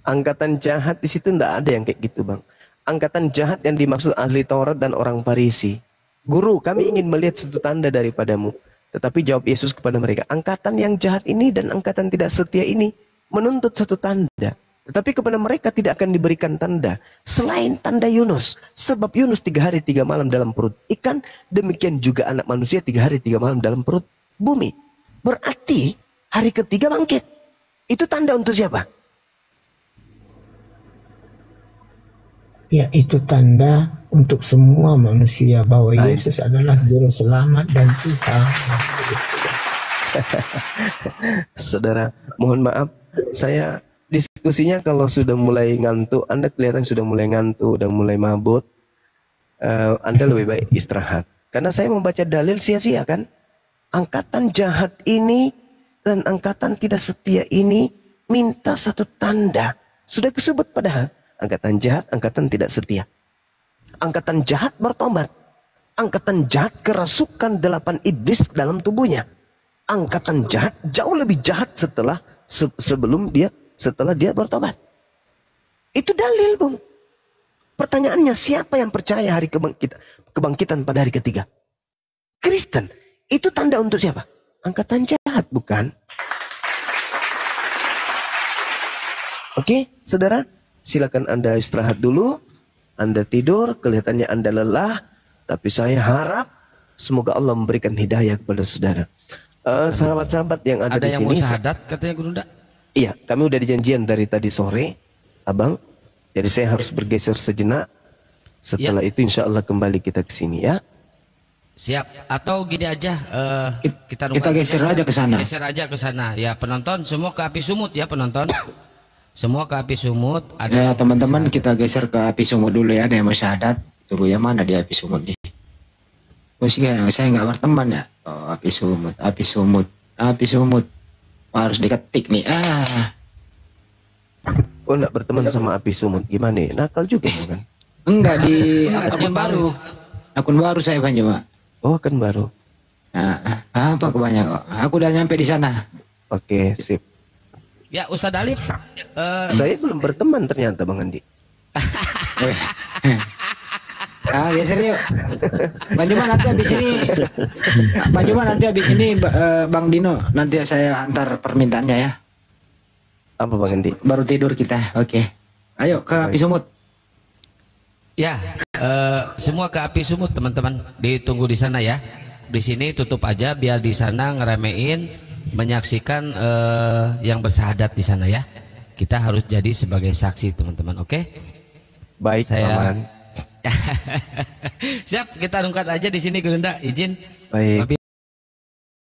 Angkatan jahat di situ tidak ada yang kayak gitu, Bang. Angkatan jahat yang dimaksud ahli Taurat dan orang Farisi. Guru, kami ingin melihat satu tanda daripadamu. Tetapi jawab Yesus kepada mereka, angkatan yang jahat ini dan angkatan tidak setia ini menuntut satu tanda. Tetapi kepada mereka tidak akan diberikan tanda selain tanda Yunus. Sebab Yunus 3 hari 3 malam dalam perut ikan, demikian juga anak manusia 3 hari 3 malam dalam perut bumi. Berarti hari ketiga bangkit. Itu tanda untuk siapa? Ya, itu tanda untuk semua manusia bahwa Yesus adalah juru selamat dan Tuhan. Saudara, mohon maaf, saya diskusinya kalau sudah mulai ngantuk, Anda kelihatan sudah mulai ngantuk, sudah mulai mabut, Anda lebih baik istirahat. Karena saya membaca dalil sia-sia kan. Angkatan jahat ini dan angkatan tidak setia ini minta satu tanda. Sudah disebut padahal. Angkatan jahat, angkatan tidak setia. Angkatan jahat bertobat. Angkatan jahat kerasukan 8 iblis dalam tubuhnya. Angkatan jahat jauh lebih jahat setelah dia bertobat. Itu dalil, Bung. Pertanyaannya, siapa yang percaya hari kebangkitan pada hari ketiga? Kristen. Itu tanda untuk siapa? Angkatan jahat, bukan? Oke, saudara, silakan Anda istirahat dulu. Anda tidur, kelihatannya Anda lelah, tapi saya harap semoga Allah memberikan hidayah kepada saudara. Sahabat-sahabat yang ada Ada di yang sini. mau syahadat katanya Guru Nda? Iya, kami udah dijanjian dari tadi sore, Abang. Jadi saya harus bergeser sejenak. Setelah itu insya Allah kembali kita ke sini ya. Siap. Atau gini aja, kita geser aja ke sana. Geser aja ke sana. Ya penonton semua ke api sumut ya penonton. Semua ke api sumut. Ya teman-teman kita geser ke api sumut dulu ya. Ada yang mau syahadat. Tunggu ya, mana di api sumut nih? Oh saya nggak berteman ya. Oh, api sumut, api sumut, api sumut. Harus diketik nih. Oh enggak berteman sama api sumut. Gimana? Nakal juga kan? Enggak, di akun baru. Akun baru saya Panjuma. Oh kan baru. Nah, apa kebanyakan? Aku udah nyampe di sana. Oke, sip. Ya Ustadz Alif. Saya belum berteman ternyata Bang Andi. Geser yuk. Panjuma nanti habis ini. Panjuma nanti habis ini Bang Dino nanti saya antar permintaannya ya. Apa Bang Andi? Baru tidur kita. Oke. Ayo ke api sumut. Ya, semua ke api sumut teman-teman. Ditunggu di sana ya. Di sini tutup aja biar di sana ngeremein, menyaksikan yang bersahadat di sana ya. Kita harus jadi sebagai saksi teman-teman. Oke? Baik, saya. Siap, kita rungkat aja di sini Guru Nda. Izin. Baik.